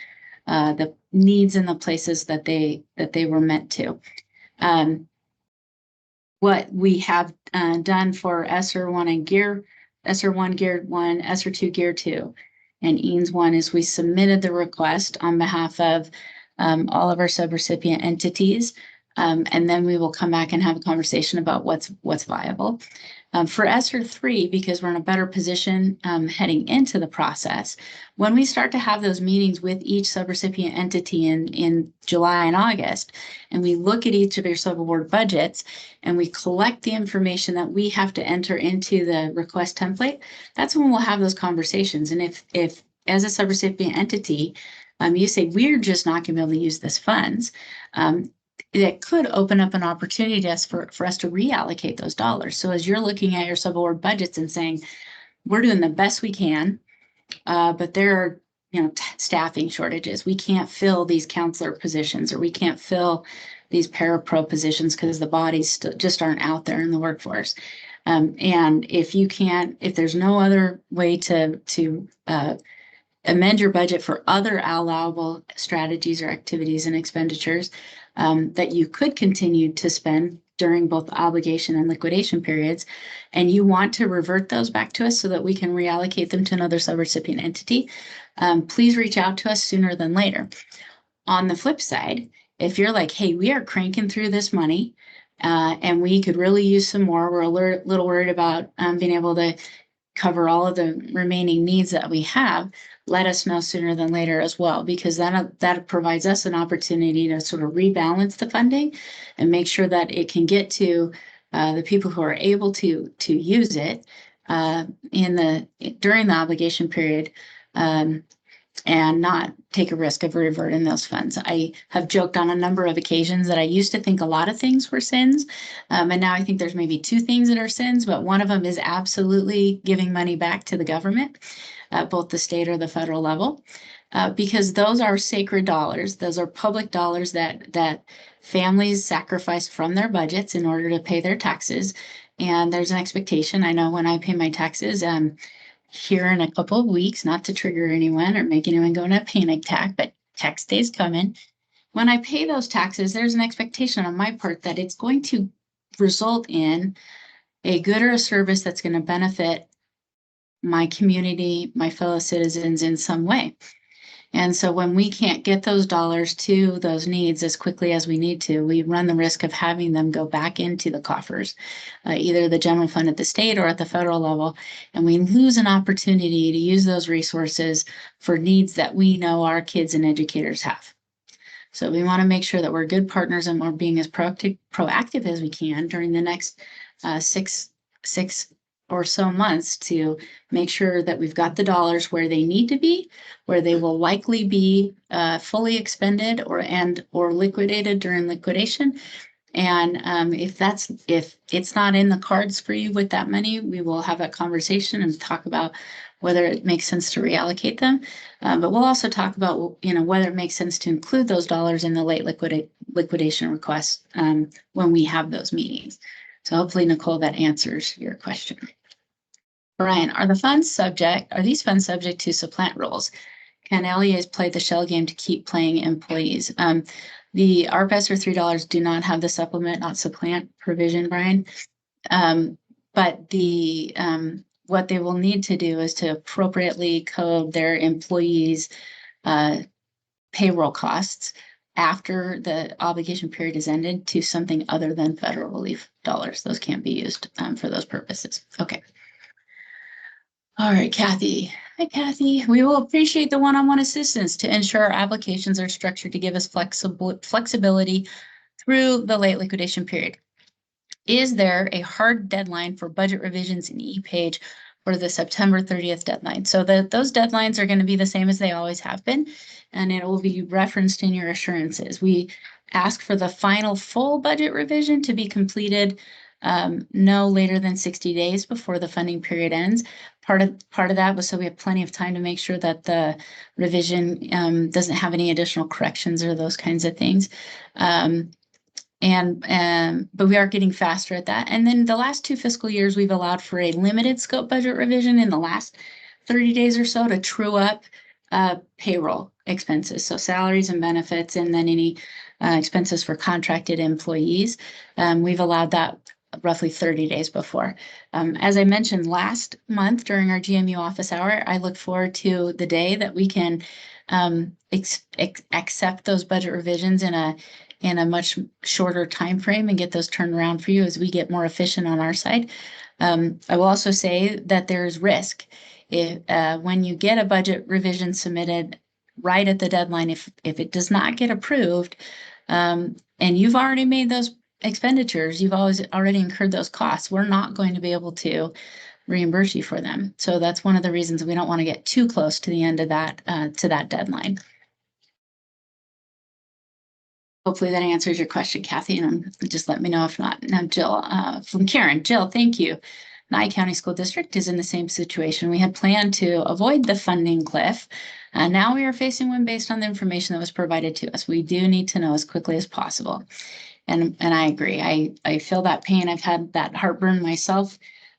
the needs in the places that they were meant to. What we have done for ESSER 1 and ESSER 1 Gear 1, ESSER 2 Gear 2, and EANS 1 is we submitted the request on behalf of all of our subrecipient entities, and then we will come back and have a conversation about what's viable. For ESSER 3, because we're in a better position heading into the process, when we start to have those meetings with each subrecipient entity in July and August, and we look at each of your subaward budgets, and we collect the information that we have to enter into the request template, that's when we'll have those conversations. And if as a subrecipient entity, you say, we're just not going to be able to use this funds, that could open up an opportunity to us for us to reallocate those dollars. So as you're looking at your subaward budgets and saying, we're doing the best we can, but there are staffing shortages. We can't fill these counselor positions, or we can't fill these parapro positions because the bodies just aren't out there in the workforce. And if there's no other way to amend your budget for other allowable strategies or activities and expenditures that you could continue to spend during both obligation and liquidation periods, and you want to revert those back to us so that we can reallocate them to another subrecipient entity, please reach out to us sooner than later. On the flip side, if you're like, hey, we are cranking through this money and we could really use some more, we're a little worried about being able to cover all of the remaining needs that we have, let us know sooner than later as well, because that provides us an opportunity to sort of rebalance the funding and make sure that it can get to the people who are able to use it during the obligation period, and not take a risk of reverting those funds. I have joked on a number of occasions that I used to think a lot of things were sins, and now I think there's maybe 2 things that are sins, but one of them is absolutely giving money back to the government, both the state or the federal level, because those are sacred dollars. Those are public dollars that families sacrifice from their budgets in order to pay their taxes. And there's an expectation. I know when I pay my taxes, here in a couple of weeks, not to trigger anyone or make anyone go into a panic attack, but tax day's coming. When I pay those taxes, there's an expectation on my part that it's going to result in a good or a service that's going to benefit my community, my fellow citizens in some way. And so when we can't get those dollars to those needs as quickly as we need to, we run the risk of having them go back into the coffers, either the general fund at the state or at the federal level. And we lose an opportunity to use those resources for needs that we know our kids and educators have. So we want to make sure that we're good partners and we're being as proactive as we can during the next six or so months to make sure that we've got the dollars where they need to be, where they will likely be fully expended or liquidated during liquidation. And if it's not in the cards for you with that money, we will have a conversation and talk about whether it makes sense to reallocate them. But we'll also talk about whether it makes sense to include those dollars in the late liquidation request when we have those meetings. So hopefully, Nicole, that answers your question. Brian, are these funds subject to supplant rules? Can LEAs play the shell game to keep playing employees? The ARPAs for $3 do not have the supplement, not supplant provision, Brian. But what they will need to do is to appropriately code their employees' payroll costs after the obligation period is ended to something other than federal relief dollars. Those can't be used for those purposes. Okay. All right, Kathy. Hi, Kathy. We will appreciate the one-on-one assistance to ensure our applications are structured to give us flexibility through the late liquidation period. Is there a hard deadline for budget revisions in ePage for the September 30th deadline? So those deadlines are going to be the same as they always have been, and it will be referenced in your assurances. We ask for the final full budget revision to be completed no later than 60 days before the funding period ends. Part of that was so we have plenty of time to make sure that the revision doesn't have any additional corrections or those kinds of things. But we are getting faster at that. And then the last 2 fiscal years, we've allowed for a limited scope budget revision in the last 30 days or so to true up payroll expenses, so salaries and benefits, and then any expenses for contracted employees. We've allowed that roughly 30 days before. As I mentioned last month during our GMU office hour, I look forward to the day that we can accept those budget revisions in a much shorter time frame and get those turned around for you as we get more efficient on our side. I will also say that there's risk. When you get a budget revision submitted right at the deadline, if it does not get approved, and you've already made those expenditures, you've already incurred those costs, we're not going to be able to reimburse you for them. So that's one of the reasons we don't want to get too close to the end of that, to that deadline. Hopefully that answers your question, Kathy, and just let me know if not. Now, Jill, from Karen. Jill, thank you. Nye County School District is in the same situation. We had planned to avoid the funding cliff. Now we are facing one based on the information that was provided to us. We do need to know as quickly as possible. And I agree. I feel that pain. I've had that heartburn myself.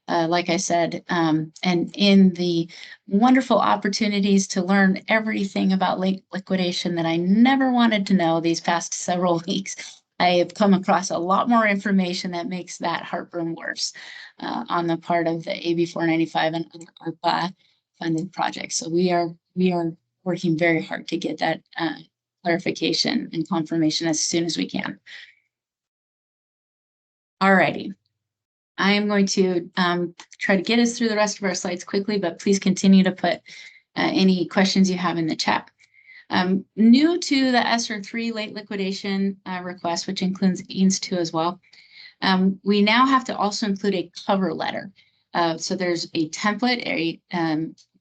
Like I said, and in the wonderful opportunities to learn everything about liquidation that I never wanted to know these past several weeks, I have come across a lot more information that makes that heartburn worse on the part of the AB 495 and other ARPA funded projects. So we are working very hard to get that clarification and confirmation as soon as we can. All righty. I am going to try to get us through the rest of our slides quickly, but please continue to put any questions you have in the chat. New to the ESSER 3 late liquidation request, which includes EANS 2 as well, we now have to also include a cover letter. So there's a template, a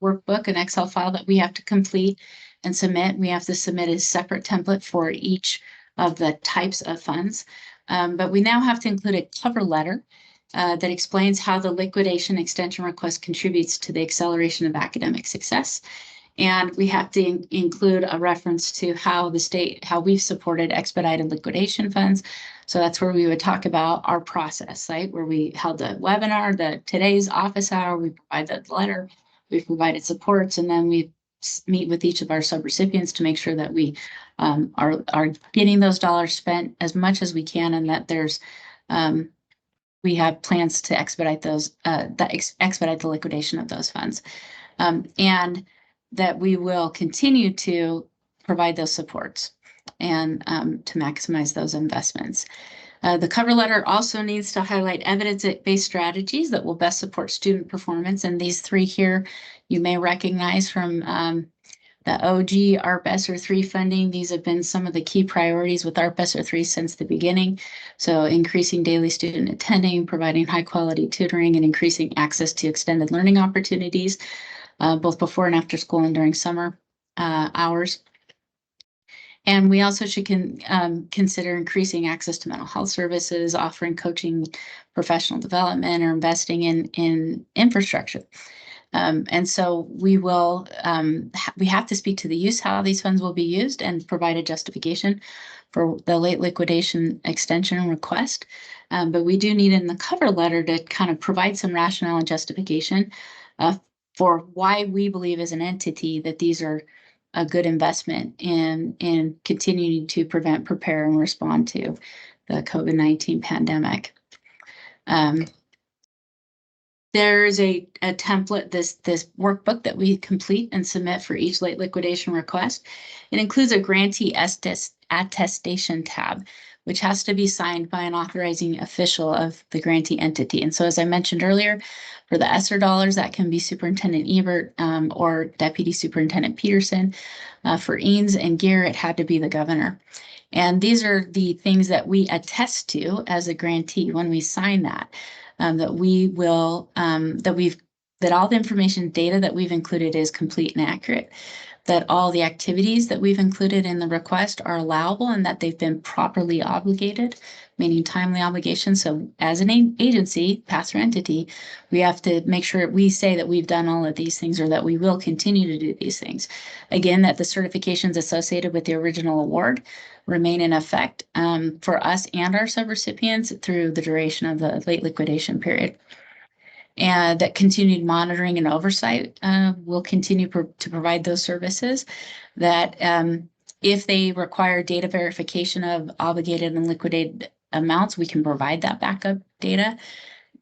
workbook, an Excel file that we have to complete and submit. We have to submit a separate template for each of the types of funds. But we now have to include a cover letter that explains how the liquidation extension request contributes to the acceleration of academic success. And we have to include a reference to how we've supported expedited liquidation funds. So that's where we would talk about our process, right? Where we held a webinar, today's office hour, we provided the letter, we provided supports, and then we meet with each of our subrecipients to make sure that we are getting those dollars spent as much as we can, and that there's we have plans to expedite those, expedite the liquidation of those funds, and that we will continue to provide those supports and to maximize those investments. The cover letter also needs to highlight evidence-based strategies that will best support student performance. And these 3 here you may recognize from the OG ARP ESSER 3 funding. These have been some of the key priorities with ARP ESSER 3 since the beginning. So increasing daily student attending, providing high quality tutoring, and increasing access to extended learning opportunities, both before and after school and during summer hours. And we also should consider increasing access to mental health services, offering coaching, professional development, or investing in infrastructure. And so we will, we have to speak to the use, how these funds will be used, and provide a justification for the late liquidation extension request. But we do need in the cover letter to kind of provide some rationale and justification for why we believe as an entity that these are a good investment in continuing to prevent, prepare, and respond to the COVID-19 pandemic. There's a template, this workbook that we complete and submit for each late liquidation request. It includes a grantee attestation tab, which has to be signed by an authorizing official of the grantee entity. And so, as I mentioned earlier, for the ESSER dollars, that can be Superintendent Ebert or Deputy Superintendent Peterson. For EANS and GEAR, it had to be the governor. And these are the things that we attest to as a grantee when we sign that. That we will, that all the information data that we've included is complete and accurate, that all the activities that we've included in the request are allowable and that they've been properly obligated, meaning timely obligations. So as an agency, pass-through entity, we have to make sure we say that we've done all of these things or that we will continue to do these things. Again, that the certifications associated with the original award remain in effect for us and our subrecipients through the duration of the late liquidation period. And that continued monitoring and oversight will continue to provide those services. That if they require data verification of obligated and liquidated amounts, we can provide that backup data.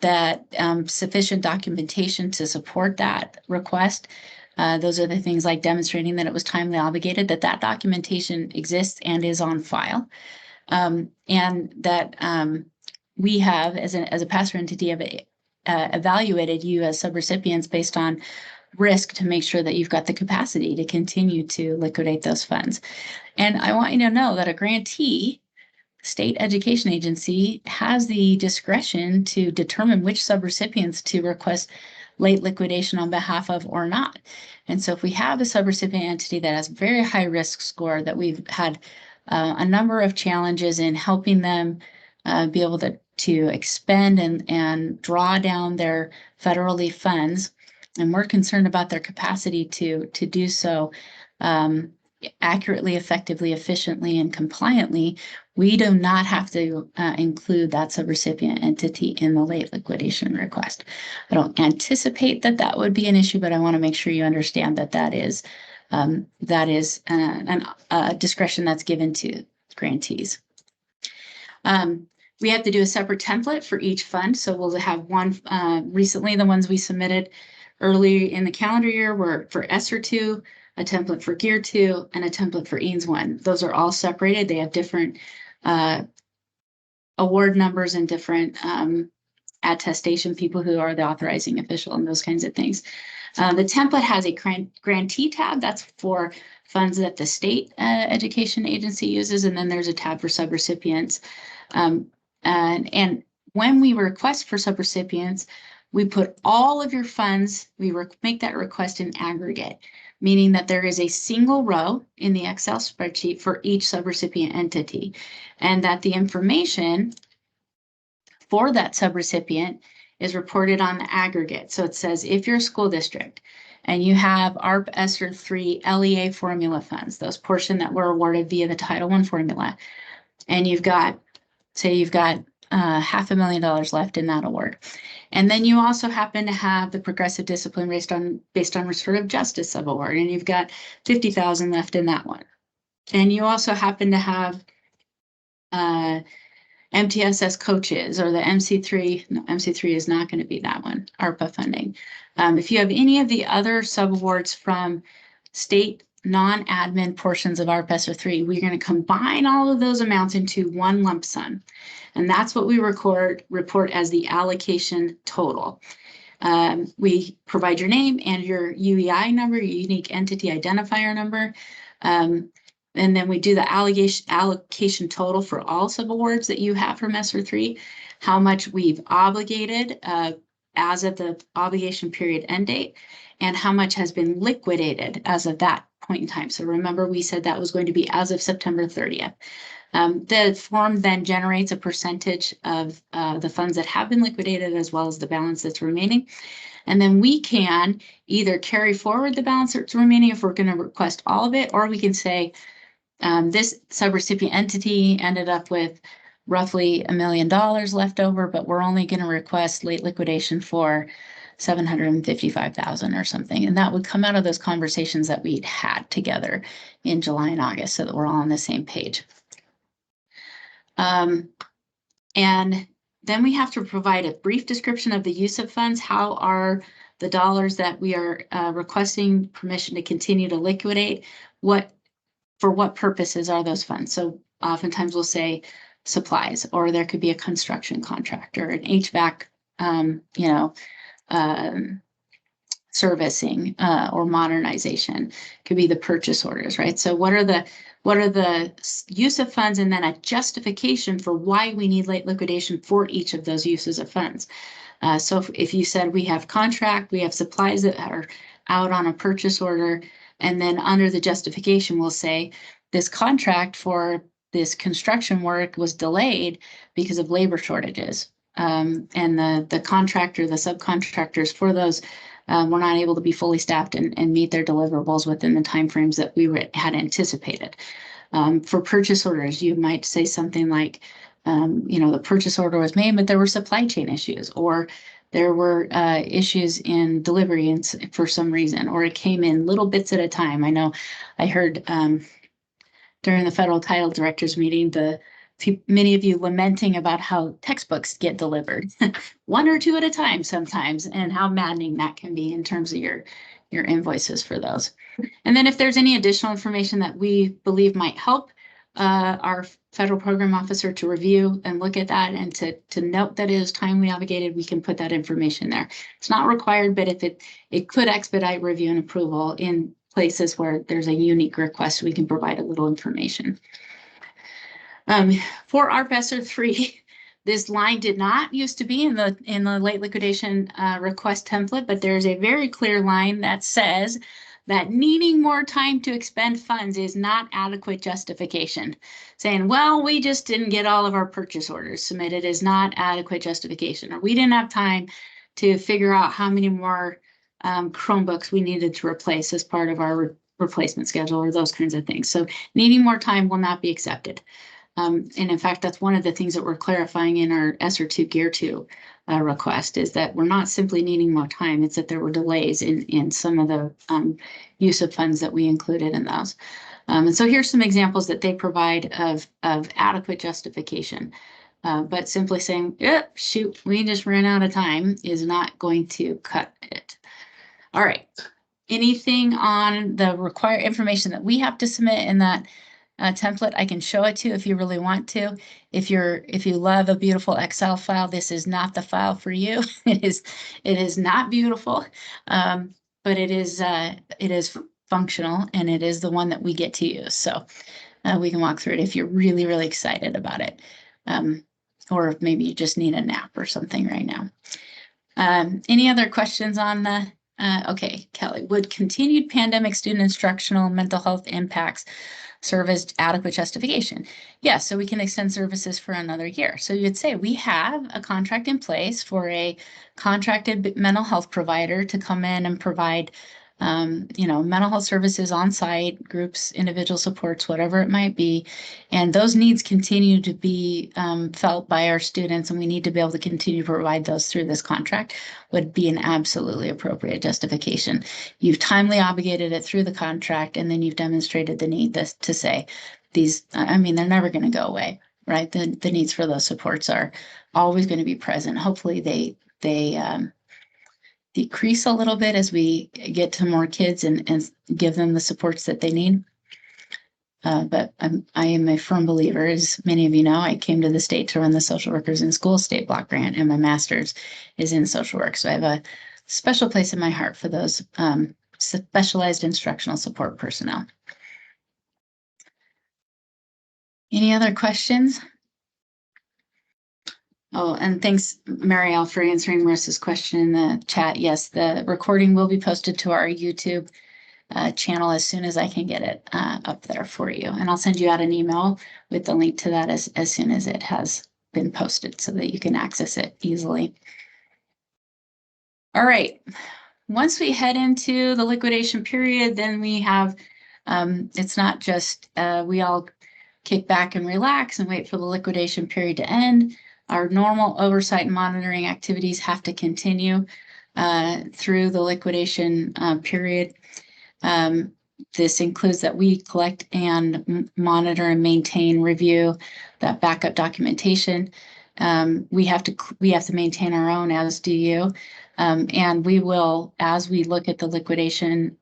That sufficient documentation to support that request. Those are the things like demonstrating that it was timely obligated, that documentation exists and is on file. And that we have, as a pass-through entity, have evaluated you as subrecipients based on risk to make sure that you've got the capacity to continue to liquidate those funds. And I want you to know that a grantee, state education agency, has the discretion to determine which subrecipients to request late liquidation on behalf of or not. And so if we have a subrecipient entity that has very high risk score, that we've had a number of challenges in helping them be able to expend and draw down their federally funds, and we're concerned about their capacity to do so accurately, effectively, efficiently, and compliantly, we do not have to include that subrecipient entity in the late liquidation request. I don't anticipate that would be an issue, but I want to make sure you understand that is a discretion that's given to grantees. We have to do a separate template for each fund. So we'll have one, recently the ones we submitted early in the calendar year were for ESSER 2, a template for GEAR 2, and a template for EANS 1. Those are all separated. They have different award numbers and different attestation people who are the authorizing official and those kinds of things. The template has a grantee tab. That's for funds that the state education agency uses. And then there's a tab for subrecipients. And when we request for subrecipients, we put all of your funds, we make that request in aggregate, meaning that there is a single row in the Excel spreadsheet for each subrecipient entity, and that the information for that subrecipient is reported on the aggregate. So it says if you're a school district and you have ARP ESSER 3 LEA formula funds, those portion that were awarded via the Title I formula, and you've got, say you've got $500,000 left in that award. And then you also happen to have the progressive discipline based on restorative justice subaward, and you've got $50,000 left in that one. And you also happen to have MTSS coaches or the MC3. No, MC3 is not going to be that one, ARPA funding. If you have any of the other subawards from state non-admin portions of ARP ESSER 3, we're going to combine all of those amounts into one lump sum. And that's what we report as the allocation total. We provide your name and your UEI number, your unique entity identifier number. And then we do the allocation total for all subawards that you have from ESSER 3, how much we've obligated as of the obligation period end date, and how much has been liquidated as of that point in time. So remember, we said that was going to be as of September 30th. The form then generates a percentage of the funds that have been liquidated as well as the balance that's remaining. And then we can either carry forward the balance that's remaining if we're going to request all of it, or we can say this subrecipient entity ended up with roughly $1 million left over, but we're only going to request late liquidation for $755,000 or something. And that would come out of those conversations that we'd had together in July and August so that we're all on the same page. And then we have to provide a brief description of the use of funds. How are the dollars that we are requesting permission to continue to liquidate? For what purposes are those funds? So oftentimes we'll say supplies, or there could be a construction contract or an HVAC, servicing or modernization. Could be the purchase orders, right? So what are the use of funds, and then a justification for why we need late liquidation for each of those uses of funds. So if you said we have contract, we have supplies that are out on a purchase order, And then under the justification, we'll say this contract for this construction work was delayed because of labor shortages. And the contractor, the subcontractors for those were not able to be fully staffed and meet their deliverables within the timeframes that we had anticipated. For purchase orders, you might say something like, the purchase order was made, but there were supply chain issues, or there were issues in delivery and for some reason, or it came in little bits at a time. I know I heard during the federal title directors meeting, many of you lamenting about how textbooks get delivered one or two at a time sometimes, and how maddening that can be in terms of your invoices for those. And then if there's any additional information that we believe might help our federal program officer to review and look at that and to note that it is timely obligated, we can put that information there. It's not required, but if it could expedite review and approval in places where there's a unique request, we can provide a little information. For ARP ESSER 3, this line did not used to be in the late liquidation request template, but there's a very clear line that says that needing more time to expend funds is not adequate justification. Saying, well, we just didn't get all of our purchase orders submitted is not adequate justification, or we didn't have time to figure out how many more Chromebooks we needed to replace as part of our replacement schedule, or those kinds of things. So needing more time will not be accepted. And in fact, that's one of the things that we're clarifying in our ESSER 2 Gear 2 request, is that we're not simply needing more time, it's that there were delays in some of the use of funds that we included in those. And so here's some examples that they provide of adequate justification. But simply saying, shoot, we just ran out of time is not going to cut it. All right. Anything on the required information that we have to submit in that template, I can show it to you if you really want to. If you love a beautiful Excel file, this is not the file for you. It is not beautiful, but it is functional, and it is the one that we get to use. So we can walk through it if you're really, really excited about it, or if maybe you just need a nap or something right now. Any other questions on the? Okay, Kelly, would continued pandemic student instructional mental health impacts serve as adequate justification? Yes, so we can extend services for another year. So you'd say we have a contract in place for a contracted mental health provider to come in and provide mental health services on site, groups, individual supports, whatever it might be. And those needs continue to be felt by our students, and we need to be able to continue to provide those through this contract. Would be an absolutely appropriate justification. You've timely obligated it through the contract, and then you've demonstrated the need to say these, they're never going to go away, right? The needs for those supports are always going to be present. Hopefully they decrease a little bit as we get to more kids and give them the supports that they need. But I am a firm believer, as many of you know, I came to the state to run the Social Workers in School state block grant, and my master's is in social work. So I have a special place in my heart for those specialized instructional support personnel. Any other questions? Oh, and thanks, Marielle, for answering Marissa's question in the chat. Yes, the recording will be posted to our YouTube channel as soon as I can get it up there for you. And I'll send you out an email with the link to that as soon as it has been posted so that you can access it easily. All right. Once we head into the liquidation period, then we have, it's not just we all kick back and relax and wait for the liquidation period to end. Our normal oversight and monitoring activities have to continue through the liquidation period. This includes that we collect and monitor and maintain, review that backup documentation. We have to maintain our own, as do you. And we will, as we look at the liquidation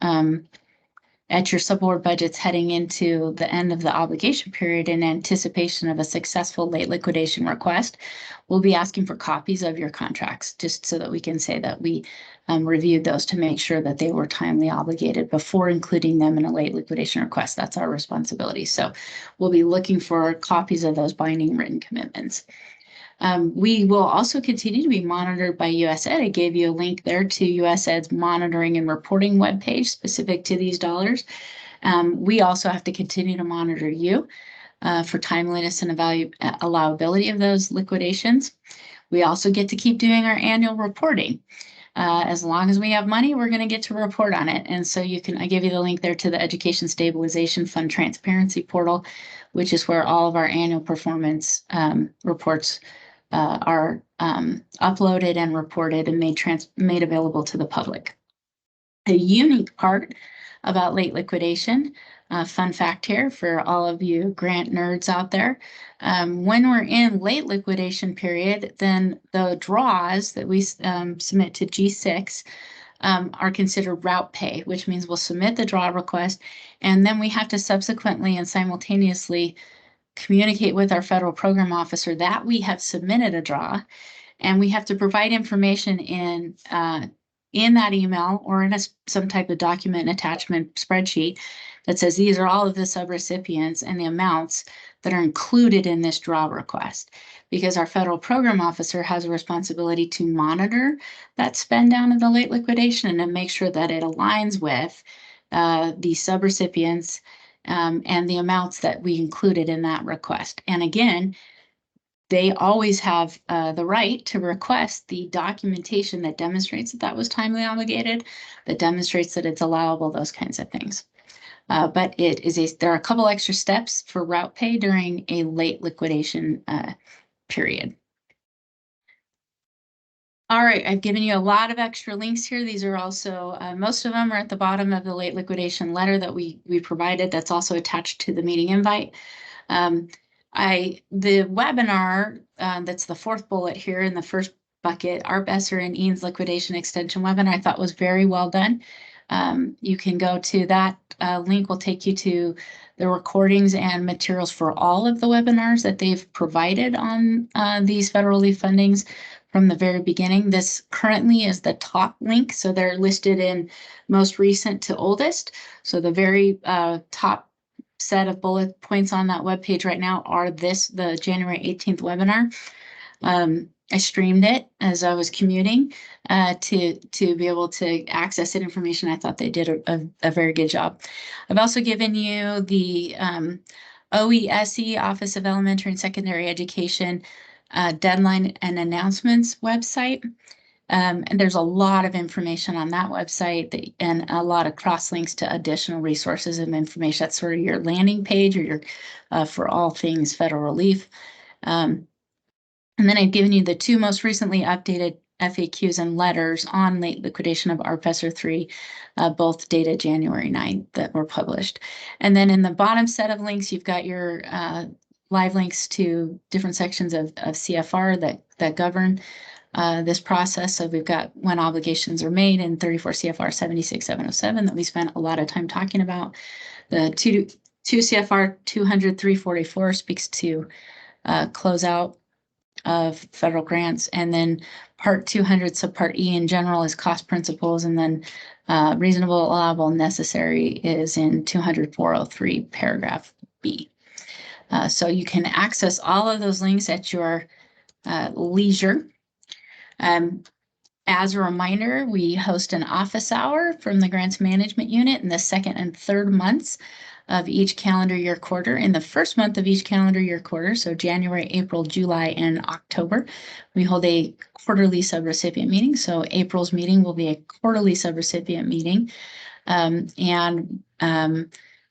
at your subboard budgets heading into the end of the obligation period in anticipation of a successful late liquidation request, we'll be asking for copies of your contracts, just so that we can say that we reviewed those to make sure that they were timely obligated before including them in a late liquidation request. That's our responsibility. So we'll be looking for copies of those binding written commitments. We will also continue to be monitored by USAID. I gave you a link there to USAID's monitoring and reporting webpage specific to these dollars. We also have to continue to monitor you for timeliness and allowability of those liquidations. We also get to keep doing our annual reporting. As long as we have money, we're going to get to report on it. And so I give you the link there to the Education Stabilization Fund Transparency Portal, which is where all of our annual performance reports are uploaded and reported and made available to the public. A unique part about late liquidation, fun fact here for all of you grant nerds out there, when we're in late liquidation period, then the draws that we submit to G6 are considered route pay, which means we'll submit the draw request, and then we have to subsequently and simultaneously communicate with our federal program officer that we have submitted a draw, and we have to provide information in that email or in some type of document attachment spreadsheet that says these are all of the subrecipients and the amounts that are included in this draw request, because our federal program officer has a responsibility to monitor that spend down of the late liquidation and make sure that it aligns with the subrecipients and the amounts that we included in that request. And again, they always have the right to request the documentation that demonstrates that that was timely obligated, that demonstrates that it's allowable, those kinds of things. But there are a couple extra steps for route pay during a late liquidation period. All right, I've given you a lot of extra links here. These are also, most of them are at the bottom of the late liquidation letter that we provided. That's also attached to the meeting invite. The webinar, that's the fourth bullet here in the first bucket, ARP, ESSER, and EANS liquidation extension webinar, I thought was very well done. You can go to that link, will take you to the recordings and materials for all of the webinars that they've provided on these federal relief fundings from the very beginning. This currently is the top link, so they're listed in most recent to oldest. So the very top set of bullet points on that webpage right now are the January 18th webinar. I streamed it as I was commuting to be able to access that information. I thought they did a very good job. I've also given you the OESE, Office of Elementary and Secondary Education, deadline and announcements website. And there's a lot of information on that website and a lot of cross links to additional resources and information. That's sort of your landing page or your for all things federal relief. And then I've given you the two most recently updated FAQs and letters on late liquidation of ARP ESSER 3, both dated January 9th that were published. And then in the bottom set of links, you've got your live links to different sections of CFR that govern this process. So we've got when obligations are made in 34 CFR 76707 that we spent a lot of time talking about. The 2 CFR 200-344 speaks to closeout of federal grants, and then Part 200 subpart E in general is cost principles, and then reasonable, allowable, necessary is in 200-403 paragraph B. So you can access all of those links at your leisure. As a reminder, we host an office hour from the Grants Management Unit in the second and third months of each calendar year quarter. In the first month of each calendar year quarter, so January, April, July, and October, we hold a quarterly subrecipient meeting. So April's meeting will be a quarterly subrecipient meeting.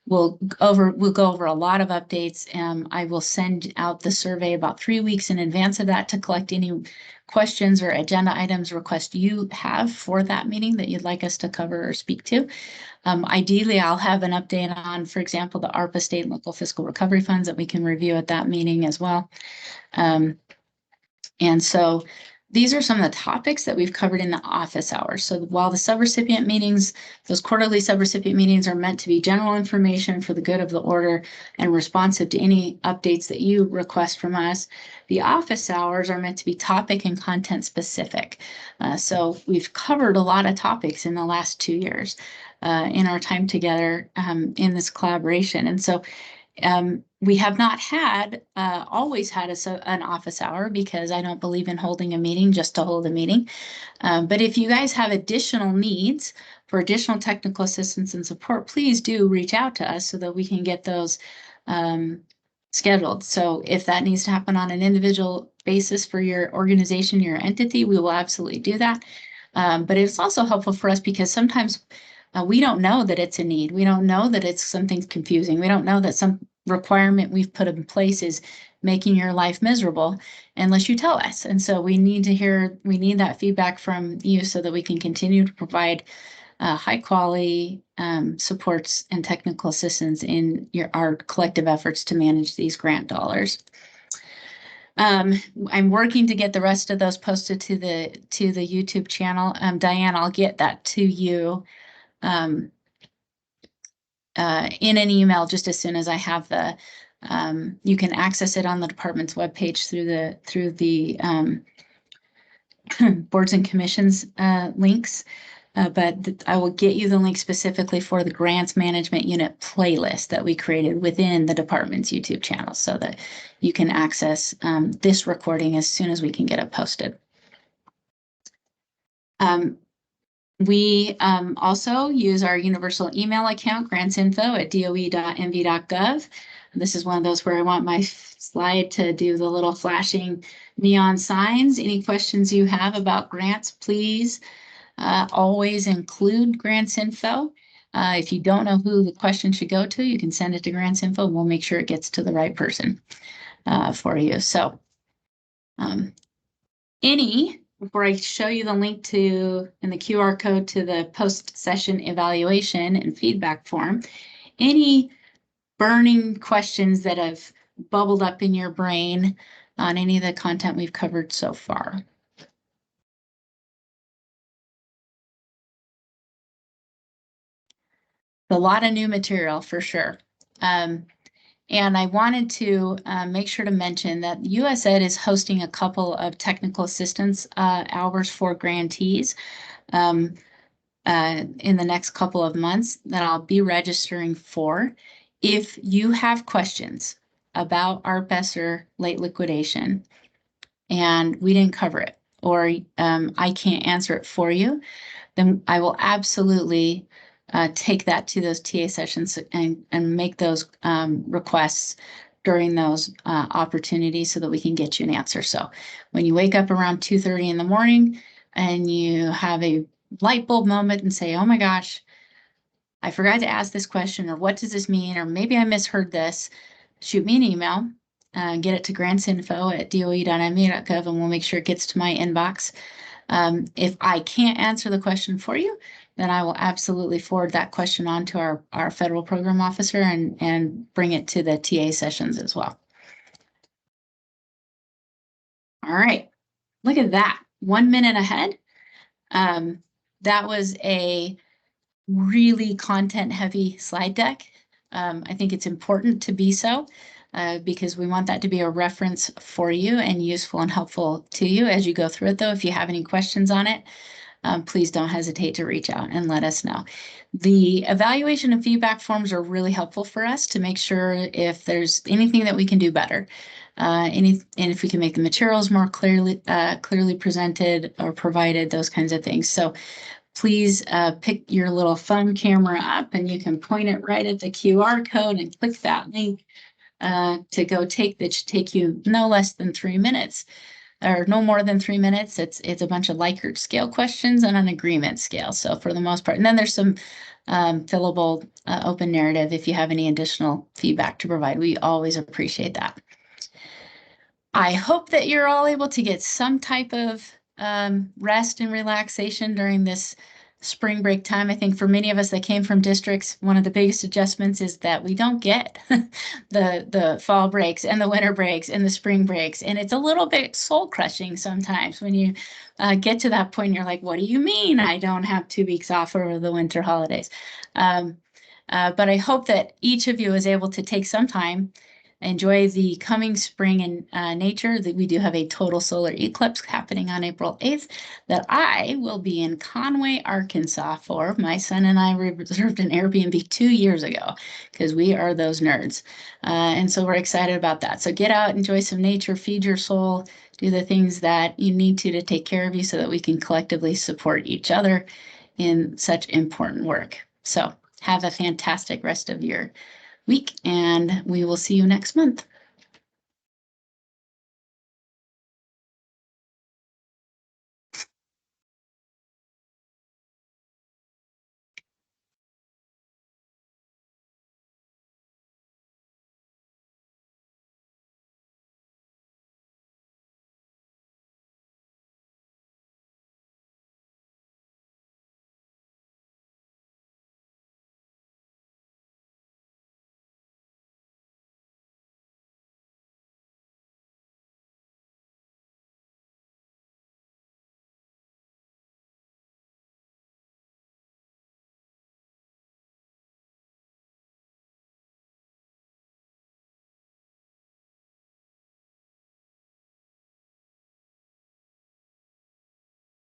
We'll go over a lot of updates. I will send out the survey about 3 weeks in advance of that to collect any questions or agenda items requests you have for that meeting that you'd like us to cover or speak to. Ideally, I'll have an update on, for example, the ARPA state and local fiscal recovery funds that we can review at that meeting as well. And so these are some of the topics that we've covered in the office hours. So while the subrecipient meetings, those quarterly subrecipient meetings are meant to be general information for the good of the order and responsive to any updates that you request from us, the office hours are meant to be topic and content specific. So we've covered a lot of topics in the last 2 years in our time together in this collaboration. And so We have not always had an office hour because I don't believe in holding a meeting just to hold a meeting. But if you guys have additional needs for additional technical assistance and support, please do reach out to us so that we can get those scheduled. So if that needs to happen on an individual basis for your organization, your entity, we will absolutely do that. But it's also helpful for us because sometimes we don't know that it's a need. We don't know that it's something confusing. We don't know that some requirement we've put in place is making your life miserable unless you tell us. And so we need that feedback from you so that we can continue to provide high quality supports and technical assistance in our collective efforts to manage these grant dollars. I'm working to get the rest of those posted to the YouTube channel. Diane, I'll get that to you in an email just as soon as I have the. You can access it on the department's webpage through the boards and commissions links. But I will get you the link specifically for the grants management unit playlist that we created within the department's YouTube channel so that you can access this recording as soon as we can get it posted. We also use our universal email account, grantsinfo@doe.mv.gov. This is one of those where I want my slide to do the little flashing neon signs. Any questions you have about grants, please always include grants info. If you don't know who the question should go to, you can send it to grants info. We'll make sure it gets to the right person for you. So before I show you the link to and the QR code to the post-session evaluation and feedback form, any burning questions that have bubbled up in your brain on any of the content we've covered so far? A lot of new material for sure. And I wanted to make sure to mention that USAID is hosting a couple of technical assistance hours for grantees in the next couple of months that I'll be registering for. If you have questions about our BESSER late liquidation and we didn't cover it, or I can't answer it for you, then I will absolutely take that to those TA sessions and make those requests during those opportunities so that we can get you an answer. So when you wake up around 2:30 in the morning and you have a light bulb moment and say, oh my gosh, I forgot to ask this question, or what does this mean? Or maybe I misheard this, shoot me an email, get it to grantsinfo@doe.mv.gov, and we'll make sure it gets to my inbox. If I can't answer the question for you, then I will absolutely forward that question on to our federal program officer and bring it to the TA sessions as well. All right, look at that, 1 minute ahead. That was a really content-heavy slide deck. I think it's important to be so because we want that to be a reference for you and useful and helpful to you as you go through it, though. If you have any questions on it, please don't hesitate to reach out and let us know. The evaluation and feedback forms are really helpful for us to make sure if there's anything that we can do better, and if we can make the materials more clearly presented or provided, those kinds of things. So please pick your little phone camera up and you can point it right at the QR code and click that link to go take that should take you no less than 3 minutes. Or no more than 3 minutes. It's a bunch of Likert scale questions and an agreement scale. So for the most part, and then there's some fillable open narrative if you have any additional feedback to provide. We always appreciate that. I hope that you're all able to get some type of rest and relaxation during this spring break time. I think for many of us that came from districts, one of the biggest adjustments is that we don't get the fall breaks and the winter breaks and the spring breaks. And it's a little bit soul crushing sometimes when you get to that point, you're like, what do you mean I don't have 2 weeks off over the winter holidays? But I hope that each of you is able to take some time enjoy the coming spring in nature. That we do have a total solar eclipse happening on April 8th that I will be in Conway, Arkansas for. My son and I reserved an Airbnb 2 years ago because we are those nerds. And so we're excited about that. So get out, enjoy some nature, feed your soul, do the things that you need to take care of you so that we can collectively support each other in such important work. So have a fantastic rest of your week, and we will see you next month.